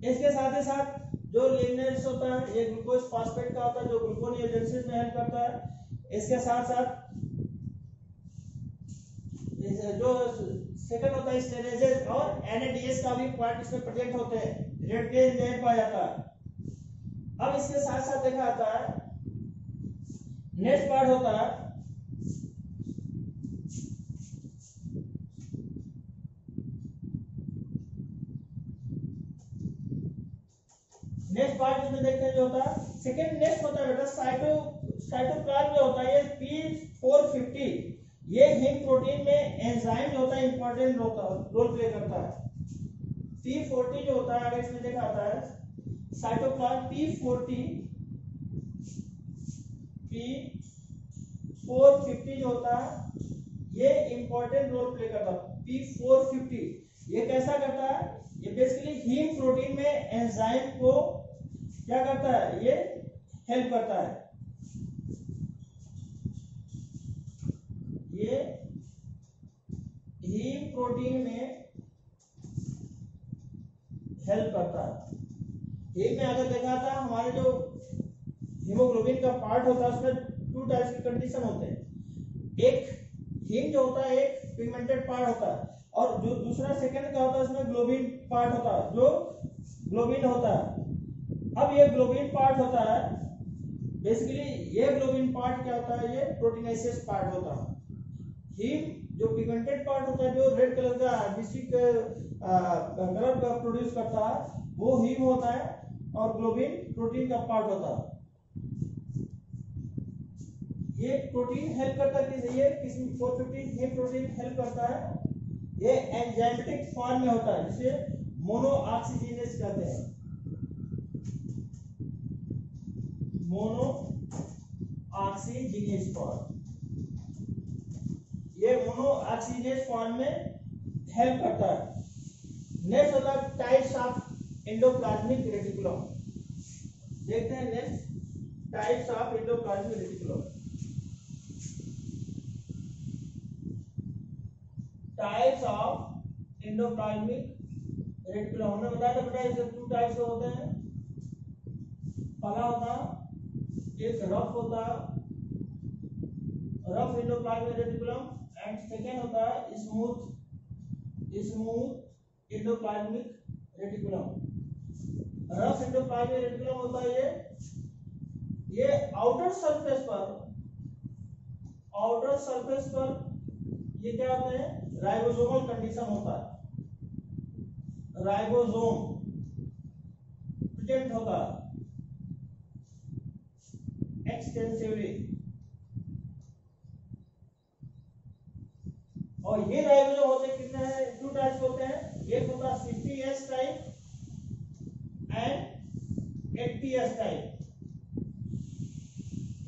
इसके साथ ही साथ जो लिग्नेंस होता है, ये ग्लूकोज फास्फेट का होता है, जो ग्लूकोनियोजेनेसिस में हेल्प करता है। इसके साथ साथ जो सेकंड होता है स्टेरेजेस और एनएडीएस का भी पार्ट इसमें प्रेजेंट होते हैं, रिडक्टेज में पाया जाता है। अब इसके साथ साथ देखा जाता है, नेक्स्ट पार्ट होता है नेक्स्ट पार्ट, इसमें देखते हैं जो होता है सेकंड, नेक्स्ट होता है बेटा साइटोप्लाज्म जो होता है, ये P450, ये हिम प्रोटीन में एंजाइम जो होता है इंपॉर्टेंट रोल प्ले करता है। P40 जो होता है, अगर इसमें देखा जाता है साइटोप्लाज्म P450 जो होता है, ये इंपॉर्टेंट रोल प्ले करता है। P450 ये कैसा करता है, ये बेसिकली हीम प्रोटीन में एंजाइम को क्या करता है, ये हेल्प करता है। ये हीम प्रोटीन में हेल्प करता है। हीम में अगर देखा था, हमारे जो हीमोग्लोबिन का पार्ट होता है, उसमें 2 टाइप्स के कंडीशन होते हैं। एक हीम जो होता है, एक पिगमेंटेड पार्ट होता है, और जो दूसरा सेकंड का होता है, उसमें ग्लोबिन पार्ट होता है, जो ग्लोबिन होता है। अब ये ग्लोबिन पार्ट होता है, बेसिकली ये ग्लोबिन पार्ट क्या होता है, ये प्रोटीनेसियस पार्ट होता है। हीम जो पिगमेंटेड पार्ट होता है, जो रेड कलर का डिस्टिक कलर का प्रोड्यूस करता है, वो हीम होता है, और ग्लोबिन प्रोटीन का पार्ट होता है। ये प्रोटीन हेल्प करता है, ये किसी 450 हीम प्रोटीन हेल्प करता है। ये एंजाइमेटिक फॉर्म में होता है, जिसे मोनोऑक्सीजिनेज कहते हैं। मोनो ऑक्सीजनेज फॉर्म, ये मोनो ऑक्सीजनेज फॉर्म में हेल्प करता है। नेक्स्ट होता है टाइप्स ऑफ एंडोप्लाज्मिक रेटिकुलम। देखते हैं next types of endoplasmic reticulum. Types of endoplasmic reticulum हमने बताया था बेटा, इसके 2 टाइप्स होते हैं। पहला होता एक रफ होता rough endoplasmic reticulum and second होता है smooth endoplasmic reticulum. Rough endoplasmic reticulum होता है ये आउटर सरफेस पर ये क्या होता है, राइबोसोमल कंडीशन होता है, राइबोसोम प्रेजेंट होता है एक्सटेंसिवली, और ये राइबोसोम होते कितने हैं, 2 टाइप्स होते हैं। एक होता है 60S type and 80S type.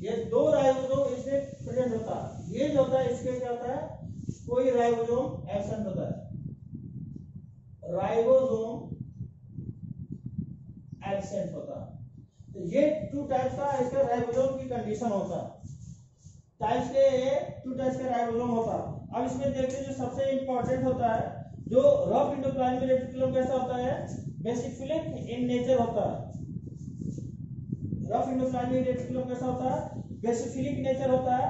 ये 2 राइबोसोम इसमें प्रेजेंट होता है। ये जो होता है इसके क्या होता है, कोई राइबोसोम एब्सेंट होता है, राइबोसोम एब्सेंट होता है। तो ये 2 टाइप्स का इसका राइबोसोम की कंडीशन होता है। टाइप्स के ये 2 टाइप्स का राइबोसोम होता है। अब इसमें देखते हैं जो सबसे इंपॉर्टेंट होता है, जो रफ एंडोप्लाज्मिक रेटिकुलम कैसा होता है, बेसिफिलिक इन नेचर होता है। रफ एंडोप्लाज्मिक रेटिकुलम कैसा होता है, बेसिफिलिक नेचर होता है।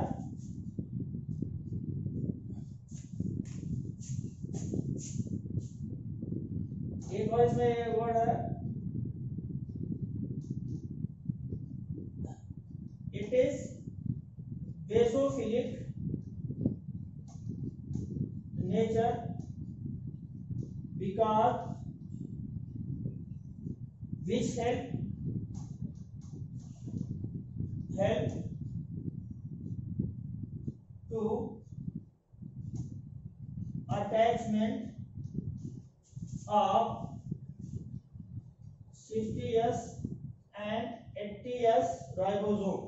एक और इसमें वर्ड है, it is basophilic nature because which help to attachment of 60S and 80S ribosome.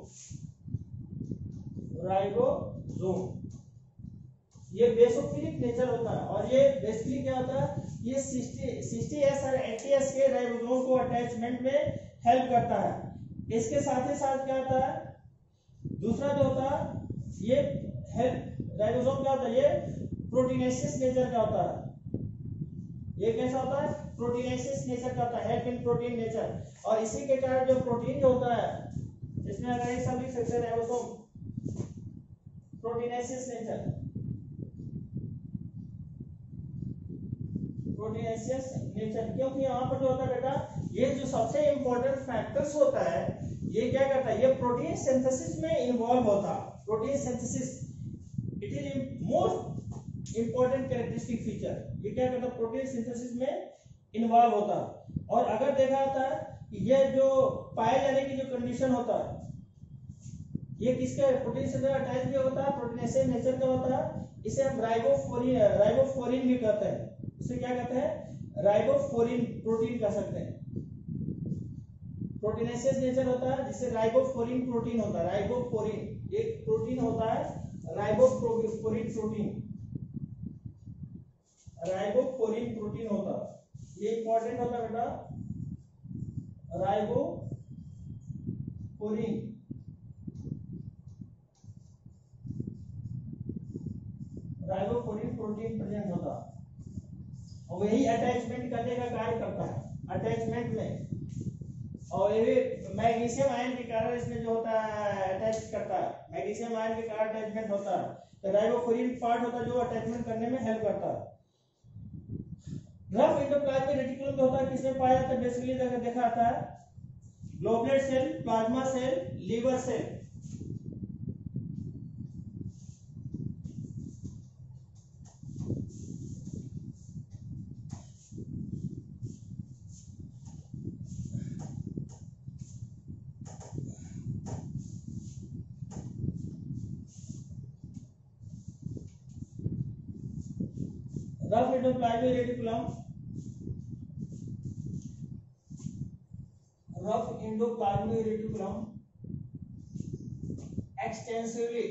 ये बेसोफिलिक नेचर होता है, और ये बेसिकली क्या होता है, ये 60S और 80S के राइबोसोम को अटैचमेंट में हेल्प करता है। इसके साथ ही साथ क्या होता है, दूसरा जो होता है ये हेल्प राइबोसोम क्या होता है, ये प्रोटीनेसिस नेचर का होता है। ये कैसा होता है, प्रोटीनेसिस नेचर का होता है, हेल्प इन प्रोटीन नेचर। और इसी के कारण जो प्रोटीन जो होता है, इसमें अगर एक सब लिख सकते हैं राइबोसोम प्रोटीनेसिस नेचर, प्रोटीनेसिस नेचर, क्योंकि यहाँ पर जो होता है बेटा, ये जो सबसे इंपॉर्टेंट फैक्टर्स होता है, ये क्या करता है, ये प्रोटीन सिंथेसिस में इन्वॉल्व होता है। Protein synthesis it is most important characteristic feature. ये क्या करता है, प्रोटीन सिंथेसिस में इन्वॉल्व होता है। और अगर देखा जाता है कि ये जो पाए जाने की जो कंडीशन होता है, ये किसके प्रोटीन से अटैच भी होता है, प्रोटीनेसिस नेचर का होता है। इसे हम राइबोफोरिन भी कहते हैं। इसे क्या कहते हैं, राइबोफोरिन प्रोटीन कह सकते हैं। प्रोटीनेसिस नेचर होता है जिससे राइबोफोरिन प्रोटीन होता है। राइबोफोरिन एक प्रोटीन होता है, राइबोफोरिन प्रोटीन, राइबोफोरिन प्रोटीन होता है। ये इंपॉर्टेंट होता है बेटा, राइबोफोरिन प्रोटीन प्रेजेंट होता है, और वही अटैचमेंट करने का कार्य करता है अटैचमेंट में। और ये मैग्नीशियम आयन के कारण इसमें जो होता है अटैच करता है, मैग्नीशियम आयन के कारण अटैचमेंट होता है। तो राइबोफोरिन पार्ट होता है जो अटैचमेंट करने में हेल्प करता है। रफ एंडोप्लाज्मिक रेटिकुलम में होता है, किसमें पाया जाता है, बेसिकली देखा जाता है globular cell, plasma cell, liver cell. Rough endoplasmic reticulum, rough endoplasmic reticulum extensively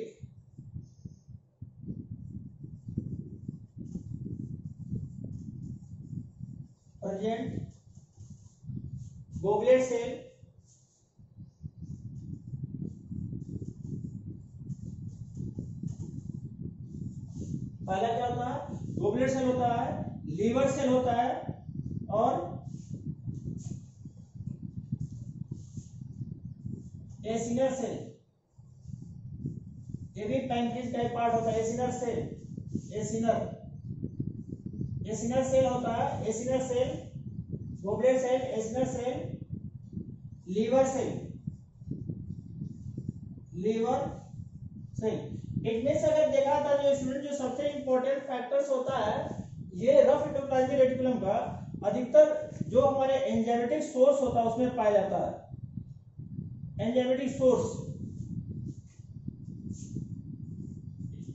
present goblet cell पहला क्या होता है, गोबलेट सेल होता है, लीवर सेल होता है और एसिनर सेल, ये भी पैंक्रियाज का एक पार्ट होता है। एसिनर सेल, एसिनर सेल होता है, acinar cell, goblet cell, acinar cell, liver cell, इनमें से अगर देखा था जो स्टूडेंट जो सबसे इंपॉर्टेंट फैक्टर्स होता है ये रफ एंडोप्लाज्मिक रेटिकुलम का, अधिकतर जो हमारे एंजाइमेटिक सोर्स होता है उसमें पाया जाता है। एंजाइमेटिक सोर्स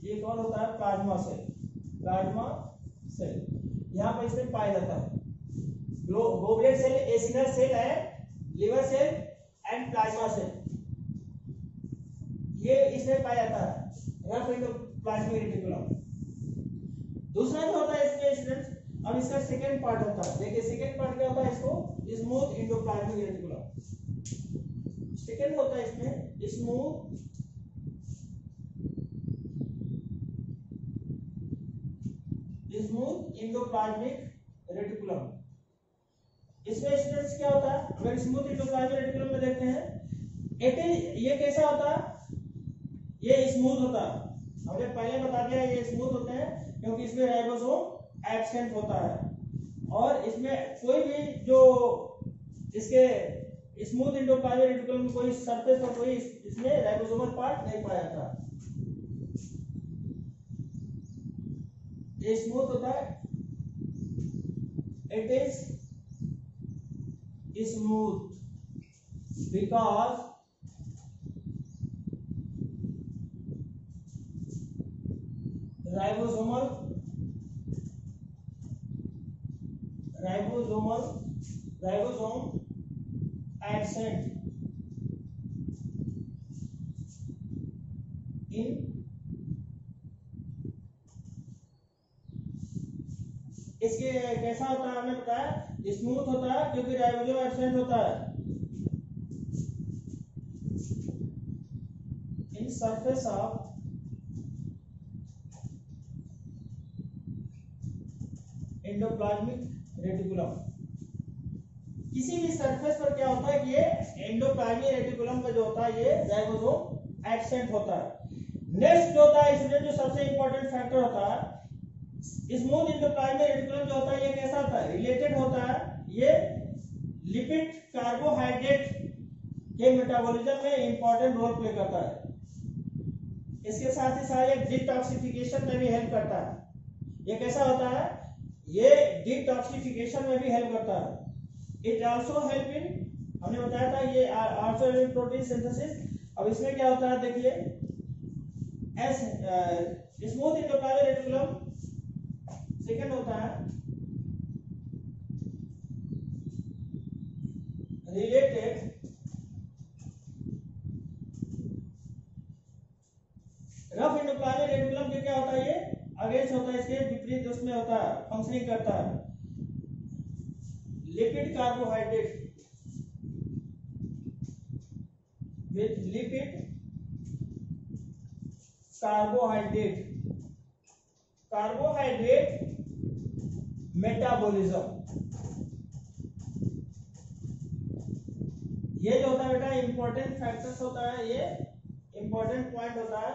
ये कौन होता है, प्लाज्मा सेल यहाँ पर इसमें पाया जाता है। गोबलेट सेल, एसिनर सेल है, liver cell and plasma cell, ये इसमें पाया जाता है रफ एंडोप्लाज्मिक रेटिकुलम। दूसरा जो होता है इसमें स्टूडेंट्स, अब इसका सेकंड पार्ट होता है, देखिए सेकंड पार्ट क्या होता है, इसको स्मूथ एंडोप्लाज्मिक रेटिकुलम सेकंड होता है इसमें, स्मूथ एंडोप्लाज्मिक रेटिकुलम। इसमें स्टूडेंट्स क्या होता है, अगर स्मूथ एंडोप्लाज्मिक रेटिकुलम में देखते हैं, ये कैसा होता है, ये स्मूथ होता है, हमने पहले बता दिया ये स्मूथ होते हैं क्योंकि इसमें राइबोसोम एब्सेंट होता है और इसमें कोई भी जो इसके स्मूथ एंडोप्लाज्मिक रेटिकुलम में कोई सरफेस पर कोई इसमें राइबोसोमल पार्ट नहीं पाया जाता, ये स्मूथ होता है, it is smooth because ribosome absent in इसके कैसा होता है, हमने बताया स्मूथ होता है क्योंकि राइबोसोम एब्सेंट होता है in surface of endoplasmic reticulum. किसी भी सरफेस पर क्या होता है कि ये एंडोप्लाज्मिक रेटिकुलम का जो होता है ये राइबोसोम एब्सेंट होता है। नेक्स्ट जो होता है स्टूडेंट, जो सबसे इंपॉर्टेंट फैक्टर होता है, स्मूथ एंडोप्लाज्मिक रेटिकुलम जो होता है ये कैसा होता है, रिलेटेड होता है, ये लिपिड कार्बोहाइड्रेट के मेटाबॉलिज्म में इंपॉर्टेंट रोल प्ले करता है। इसके साथ ही साथ ये डिटॉक्सिफिकेशन में भी हेल्प करता है। ये कैसा होता है, ये डिटॉक्सिफिकेशन में भी हेल्प करता है। इट आल्सो हेल्प इन, हमने बताया था ये आल्सो इन प्रोटीन सिंथेसिस। अब इसमें क्या होता है देखिए, स्मूथ एंडोप्लाज्मिक रेटिकुलम सेकंड होता है रिलेटेड रफ एंडोप्लाज्मिक रेटिकुलम के क्या होता है, ये अगेंस्ट होता है, इसके विपरीत उसमें होता है, फंक्शनिंग करता है lipid carbohydrate with lipid carbohydrate metabolism. ये जो होता है बेटा इंपॉर्टेंट फैक्टर्स होता है, ये इंपॉर्टेंट पॉइंट होता है।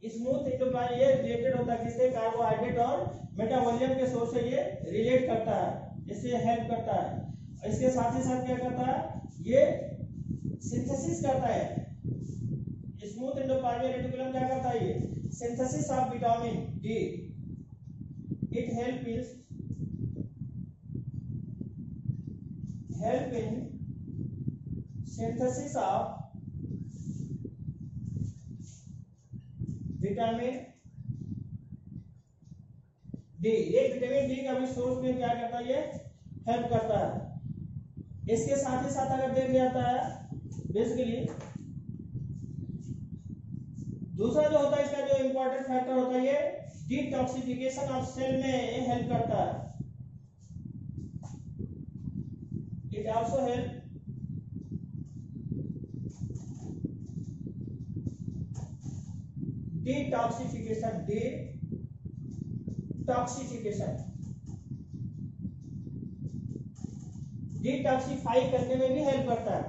स्मूथ एंडोप्लाज्मिक ये रिलेटेड होता है किससे, कार्बोहाइड्रेट और मेटाबॉलिज्म के सोर्स से ये रिलेट करता है, इससे हेल्प करता है। इसके साथ ही साथ क्या करता है, ये सिंथेसिस करता है। स्मूथ एंडोप्लाज्मिक रेटिकुलम क्या करता है, ये synthesis of vitamin D. It help in synthesis of vitamin D. ये विटामिन डी का भी सोर्स में क्या करता है, ये हेल्प करता है। इसके साथ ही साथ अगर देख लिया जाता है बेसिकली दूसरा जो होता है इसका जो इंपॉर्टेंट फैक्टर होता है ये डिटॉक्सिफिकेशन ऑफ सेल में हेल्प करता है। It also help detoxification detoxify करने में भी हेल्प करता है।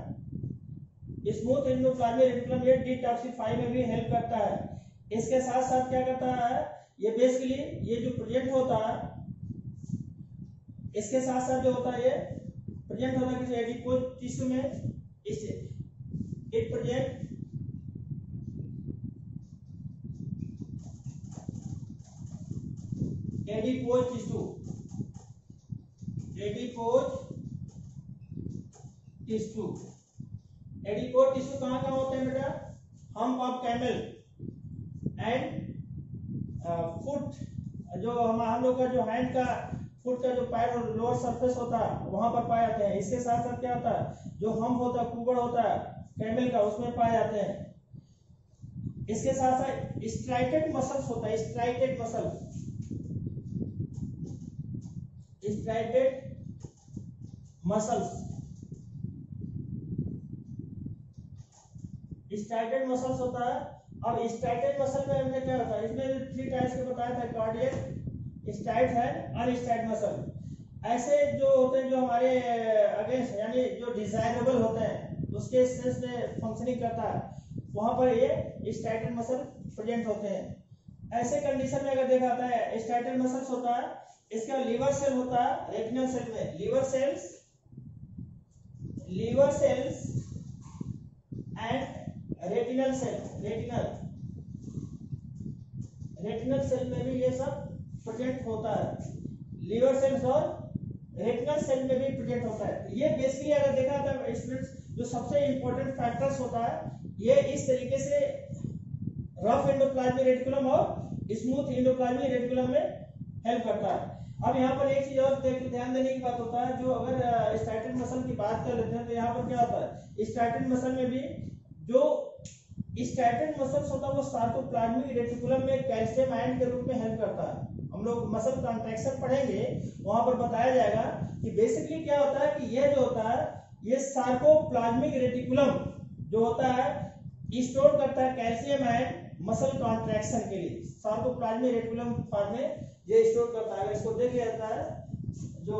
स्मूथ एंडोप्लाज्मिक रेटिकुलम ये डिटॉक्सिफाई में भी हेल्प करता है। इसके साथ साथ क्या करता है ये बेसिकली ये जो प्रेजेंट होता है इसके साथ साथ जो होता है ये प्रेजेंट होता है किसी एडिपोज टिश्यू में it present adipose tissue adipose tissue कहाँ कहाँ होते हैं बेटा? Hump of camel and foot जो हम लोग का जो हैंड का फुट का जो पैर और लोअर सरफेस होता है वहां पर पाए जाते हैं। इसके साथ साथ क्या होता है जो हम्प होता है कुबड़ होता है कैमल का उसमें पाए जाते हैं। इसके साथ साथ स्ट्राइटेड मसल्स होता है स्ट्राइटेड मसल्स होता है। अब स्ट्राइटेड मसल में हमने क्या होता है इसमें 3 टाइप्स के बताया था कार्डियक स्टाइट है अनस्टाइट मसल। ऐसे जो होते हैं जो हमारे अगेंस्ट यानी जो डिजायरेबल होते हैं उसके सेंस में फंक्शनिंग करता है वहां पर ये स्टाइटेड मसल प्रेजेंट होते हैं। ऐसे कंडीशन में अगर देखा जाता है स्टाइटेड मसल्स होता है इसका लीवर सेल होता है रेटिनल सेल में liver cells and retinal cell में भी ये सब प्रेजेंट होता है। लीवर सेल्स और रेटिनल सेल में भी प्रेजेंट होता है। ये बेसिकली अगर देखा जाए स्टूडेंट्स जो सबसे इंपॉर्टेंट फैक्टर्स होता है ये इस तरीके से रफ एंडोप्लाज्मिक रेटिकुलम और स्मूथ एंडोप्लाज्मिक रेटिकुलम में हेल्प करता है। अब यहाँ पर एक चीज और ध्यान देने की बात होता है जो अगर स्टाइटेड मसल की बात कर लेते हैं तो यहाँ पर क्या होता है स्टाइटेड मसल में भी जो स्टाइटेड मसल्स होता है वो सार्कोप्लाज्मिक रेटिकुलम में कैल्शियम आयन के रूप में हेल्प करता है। हम लोग मसल कॉन्ट्रैक्शन पढ़ेंगे वहां पर बताया जाएगा कि बेसिकली क्या होता है कि ये जो होता है ये सार्कोप्लाज्मिक रेटिकुलम जो होता है स्टोर करता है कैल्शियम आयन मसल कॉन्ट्रैक्शन के लिए। सार्कोप्लाज्मिक रेटिकुलम फॉर्म में ये स्टोर करता है। इसको देख लिया जाता है जो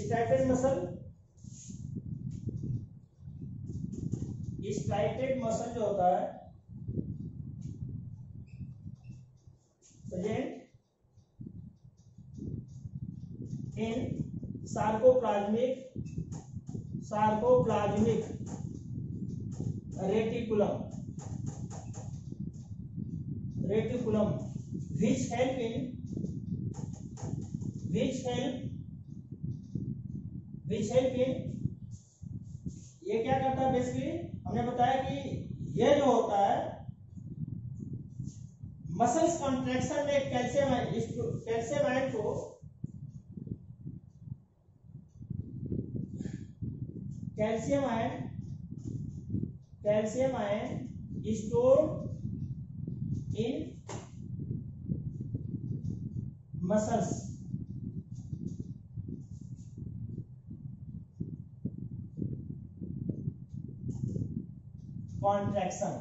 स्टाइटेड मसल जो होता है present in sarcoplasmic reticulum which help in ये क्या करता है बेसिकली हमने बताया कि ये जो होता है मसल्स कॉन्ट्रैक्शन में कैल्शियम आयन को calcium ion store in muscles contraction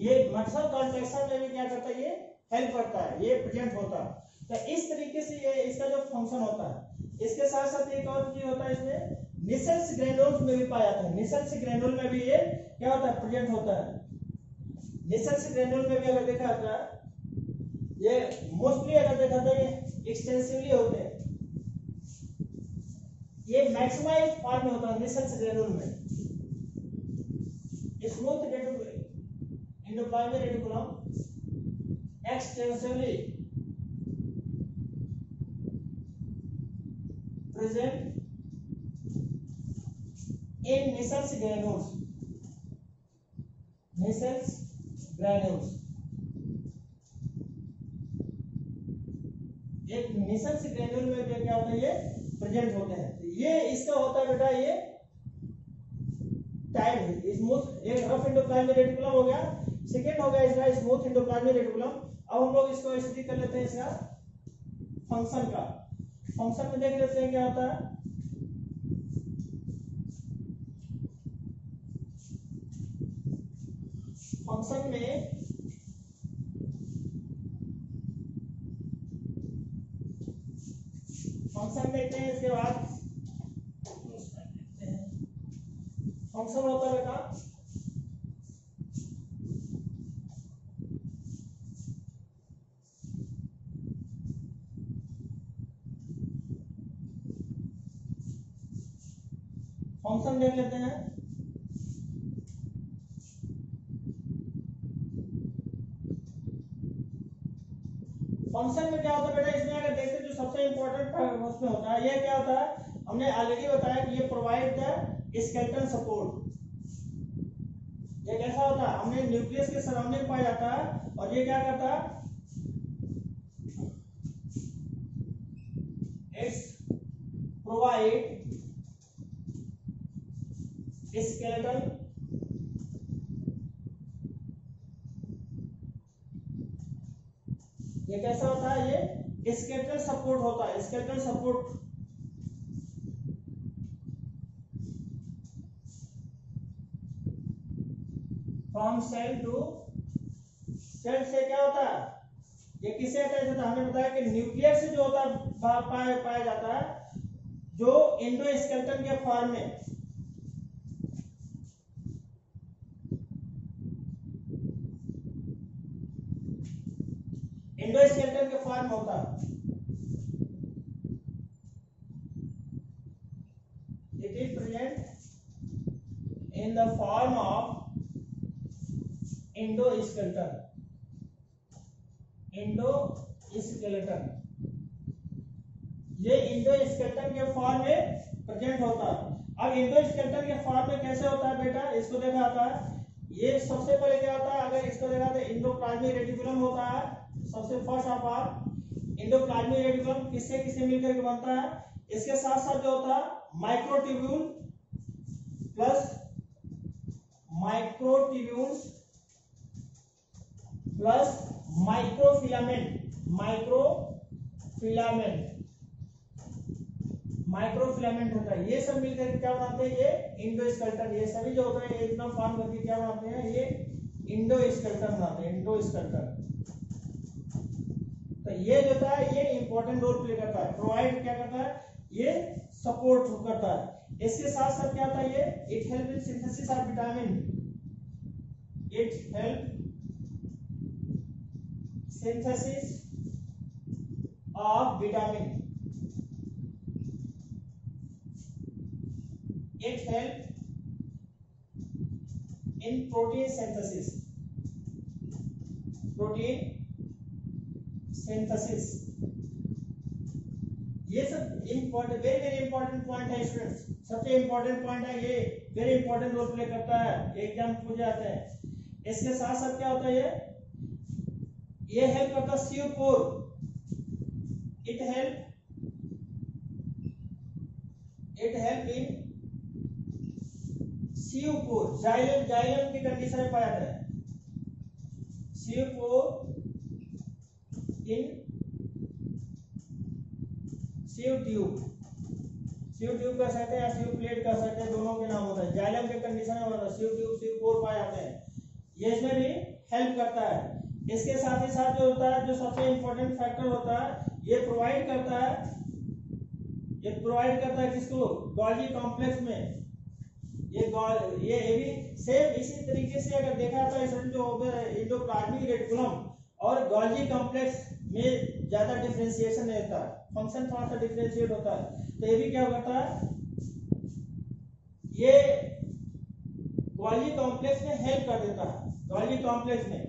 ये मसल कॉन्ट्रैक्शन में भी क्या करता है ये हेल्प करता है ये प्रेजेंट होता है। तो इस तरीके से ये इसका जो फंक्शन होता है। इसके साथ साथ एक और चीज होता है इसमें निसल्स ग्रेन्यूल्स में भी पाया जाता है। निसल्स ग्रेन्यूल में भी ये क्या होता है प्रेजेंट होता है। निसल्स ग्रेन्यूल में भी अगर देखा जाता है ये मोस्टली अगर देखा जाए ये एक्सटेंसिवली होते हैं। ये मैक्सिमाइज्ड फॉर्म में होता है निसल्स ग्रेन्यूल में। Smooth endoplasmic reticulum extensively present in Nissal's granules एक Nissal's granule में भी क्या होता है ये प्रेजेंट होते हैं। ये इसका होता है बेटा ये टाइट स्मूथ, एक रफ एंडोप्लाज्मिक रेटिकुलम हो गया, सेकेंड हो गया इसका स्मूथ एंडोप्लाज्मिक रेटिकुलम। अब हम लोग इसको स्टडी कर लेते हैं इसका फंक्शन का। फंक्शन में देख लेते हैं क्या होता है। फंक्शन में देखते हैं, इसके बाद फंक्शन होता है बेटा फंक्शन देख लेते हैं। फंक्शन में क्या होता है बेटा, इसमें अगर देखते हैं जो सबसे इंपॉर्टेंट उसमें होता है, ये क्या होता है, हमने ऑलरेडी बताया कि ये प्रोवाइड द स्केलेटल सपोर्ट। ये कैसा होता है, हमने न्यूक्लियस के सराउंडिंग पाया जाता है, और ये क्या करता है, इट्स प्रोवाइड स्केलेटल ये कैसा होता है, ये स्केलेटल सपोर्ट होता है, skeletal support. From cell to cell से क्या होता है, ये किससे अटैच होता है, हमने बताया कि न्यूक्लियस से जो होता है पाया जाता है, जो एंडोस्केलेटन के फॉर्म में एंडोस्केलेटन के फॉर्म में होता है। It is present in the form of endoskeleton. Endoskeleton ये एंडोस्केलेटन के फॉर्म में प्रेजेंट होता है। अब एंडोस्केलेटन के फॉर्म में कैसे होता है बेटा, इसको देखा जाता है। ये सबसे पहले क्या होता है, अगर इसको देखा तो एंडोप्लाज्मिक रेटिकुलम होता है, सबसे first of all endoplasmic reticulum किससे किससे मिलकर के बनता है। इसके साथ साथ जो होता है microtubule plus microtubules plus microfilament होता है। ये सब मिलकर क्या बनाते हैं, ये एंडोस्केलेटन। ये सभी जो होता है एकदम फॉर्म करके क्या बनाते हैं, ये एंडोस्केलेटन बनाते हैं, एंडोस्केलेटन। तो ये जो था ये इंपॉर्टेंट रोल प्ले करता है, प्रोवाइड क्या करता है, ये सपोर्ट करता है। इसके साथ साथ क्या होता है, ये it help in synthesis of vitamin, it help synthesis of vitamin, it help in protein synthesis, ये सब important, very very important point है स्टूडेंट्स। सबसे इंपॉर्टेंट पॉइंट है ये, वेरी इंपॉर्टेंट रोल प्ले करता है, एग्जाम पूछ जाते हैं। इसके साथ साथ क्या होता है, ये हेल्प करता है CO4, it help in CO4 xylem की कंडीशन में पाया जाता है। CO4 इन CO ट्यूब कर सकते हैं या CO प्लेट कर सकते हैं, दोनों के नाम होता है। जाइलम के कंडीशन में होता है CO ट्यूब CO4 पाए जाते हैं, ये इसमें भी हेल्प करता है। इसके साथ ही साथ जो होता है, जो सबसे इंपॉर्टेंट फैक्टर होता है, ये प्रोवाइड करता है किसको, गोल्गी कॉम्प्लेक्स में। ये भी सेम इसी तरीके से अगर देखा जाता है, जो एंडोप्लाज्मिक रेटिकुलम और गोल्गी कॉम्प्लेक्स में ज्यादा डिफरेंशिएशन नहीं होता है, फंक्शन थोड़ा सा डिफरेंशिएट होता है। तो ये भी क्या करता है, ये गोल्गी कॉम्प्लेक्स में हेल्प कर देता है, गोल्गी कॉम्प्लेक्स में।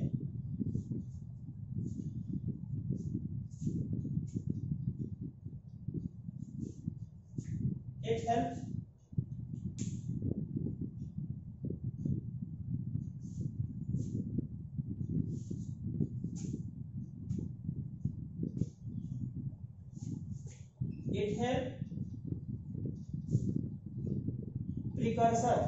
It helps precursor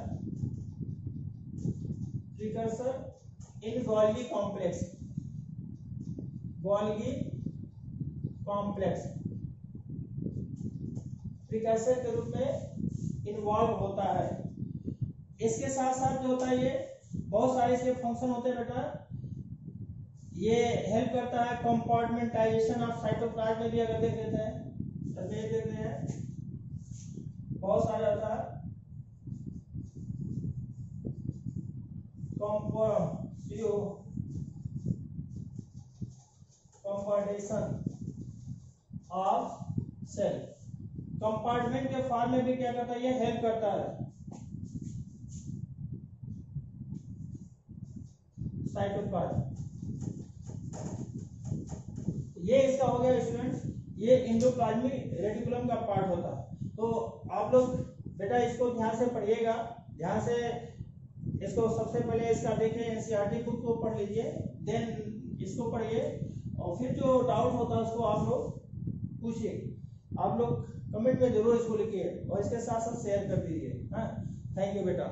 precursor in Golgi complex, Golgi complex precursor के रूप में इन्वॉल्व होता है। इसके साथ साथ जो होता है ये बहुत सारे इसके फंक्शन होते हैं बेटा। ये हेल्प करता है कंपार्टमेंटाइजेशन ऑफ साइटोप्लाज्म में भी, अगर देख लेते हैं देख लेते हैं बहुत सारा होता है कंपार्टेशन ऑफ सेल। कंपार्टमेंट के फॉर्म में भी क्या करता है, ये हेल्प करता है साइटोप्लाज्म। ये इसका हो गया स्टूडेंट्स, ये एंडोप्लाज्मिक रेटिकुलम का पार्ट होता है। तो आप लोग बेटा इसको ध्यान से पढ़िएगा, ध्यान से इसको सबसे पहले इसका देखिए, एनसीईआरटी बुक को पढ़ लीजिए, देन इसको पढ़िए और फिर जो डाउट होता है उसको आप लोग पूछिए। आप लोग कमेंट में जरूर इसको लिखिए और इसके साथ साथ शेयर कर दीजिए। हाँ, थैंक यू बेटा।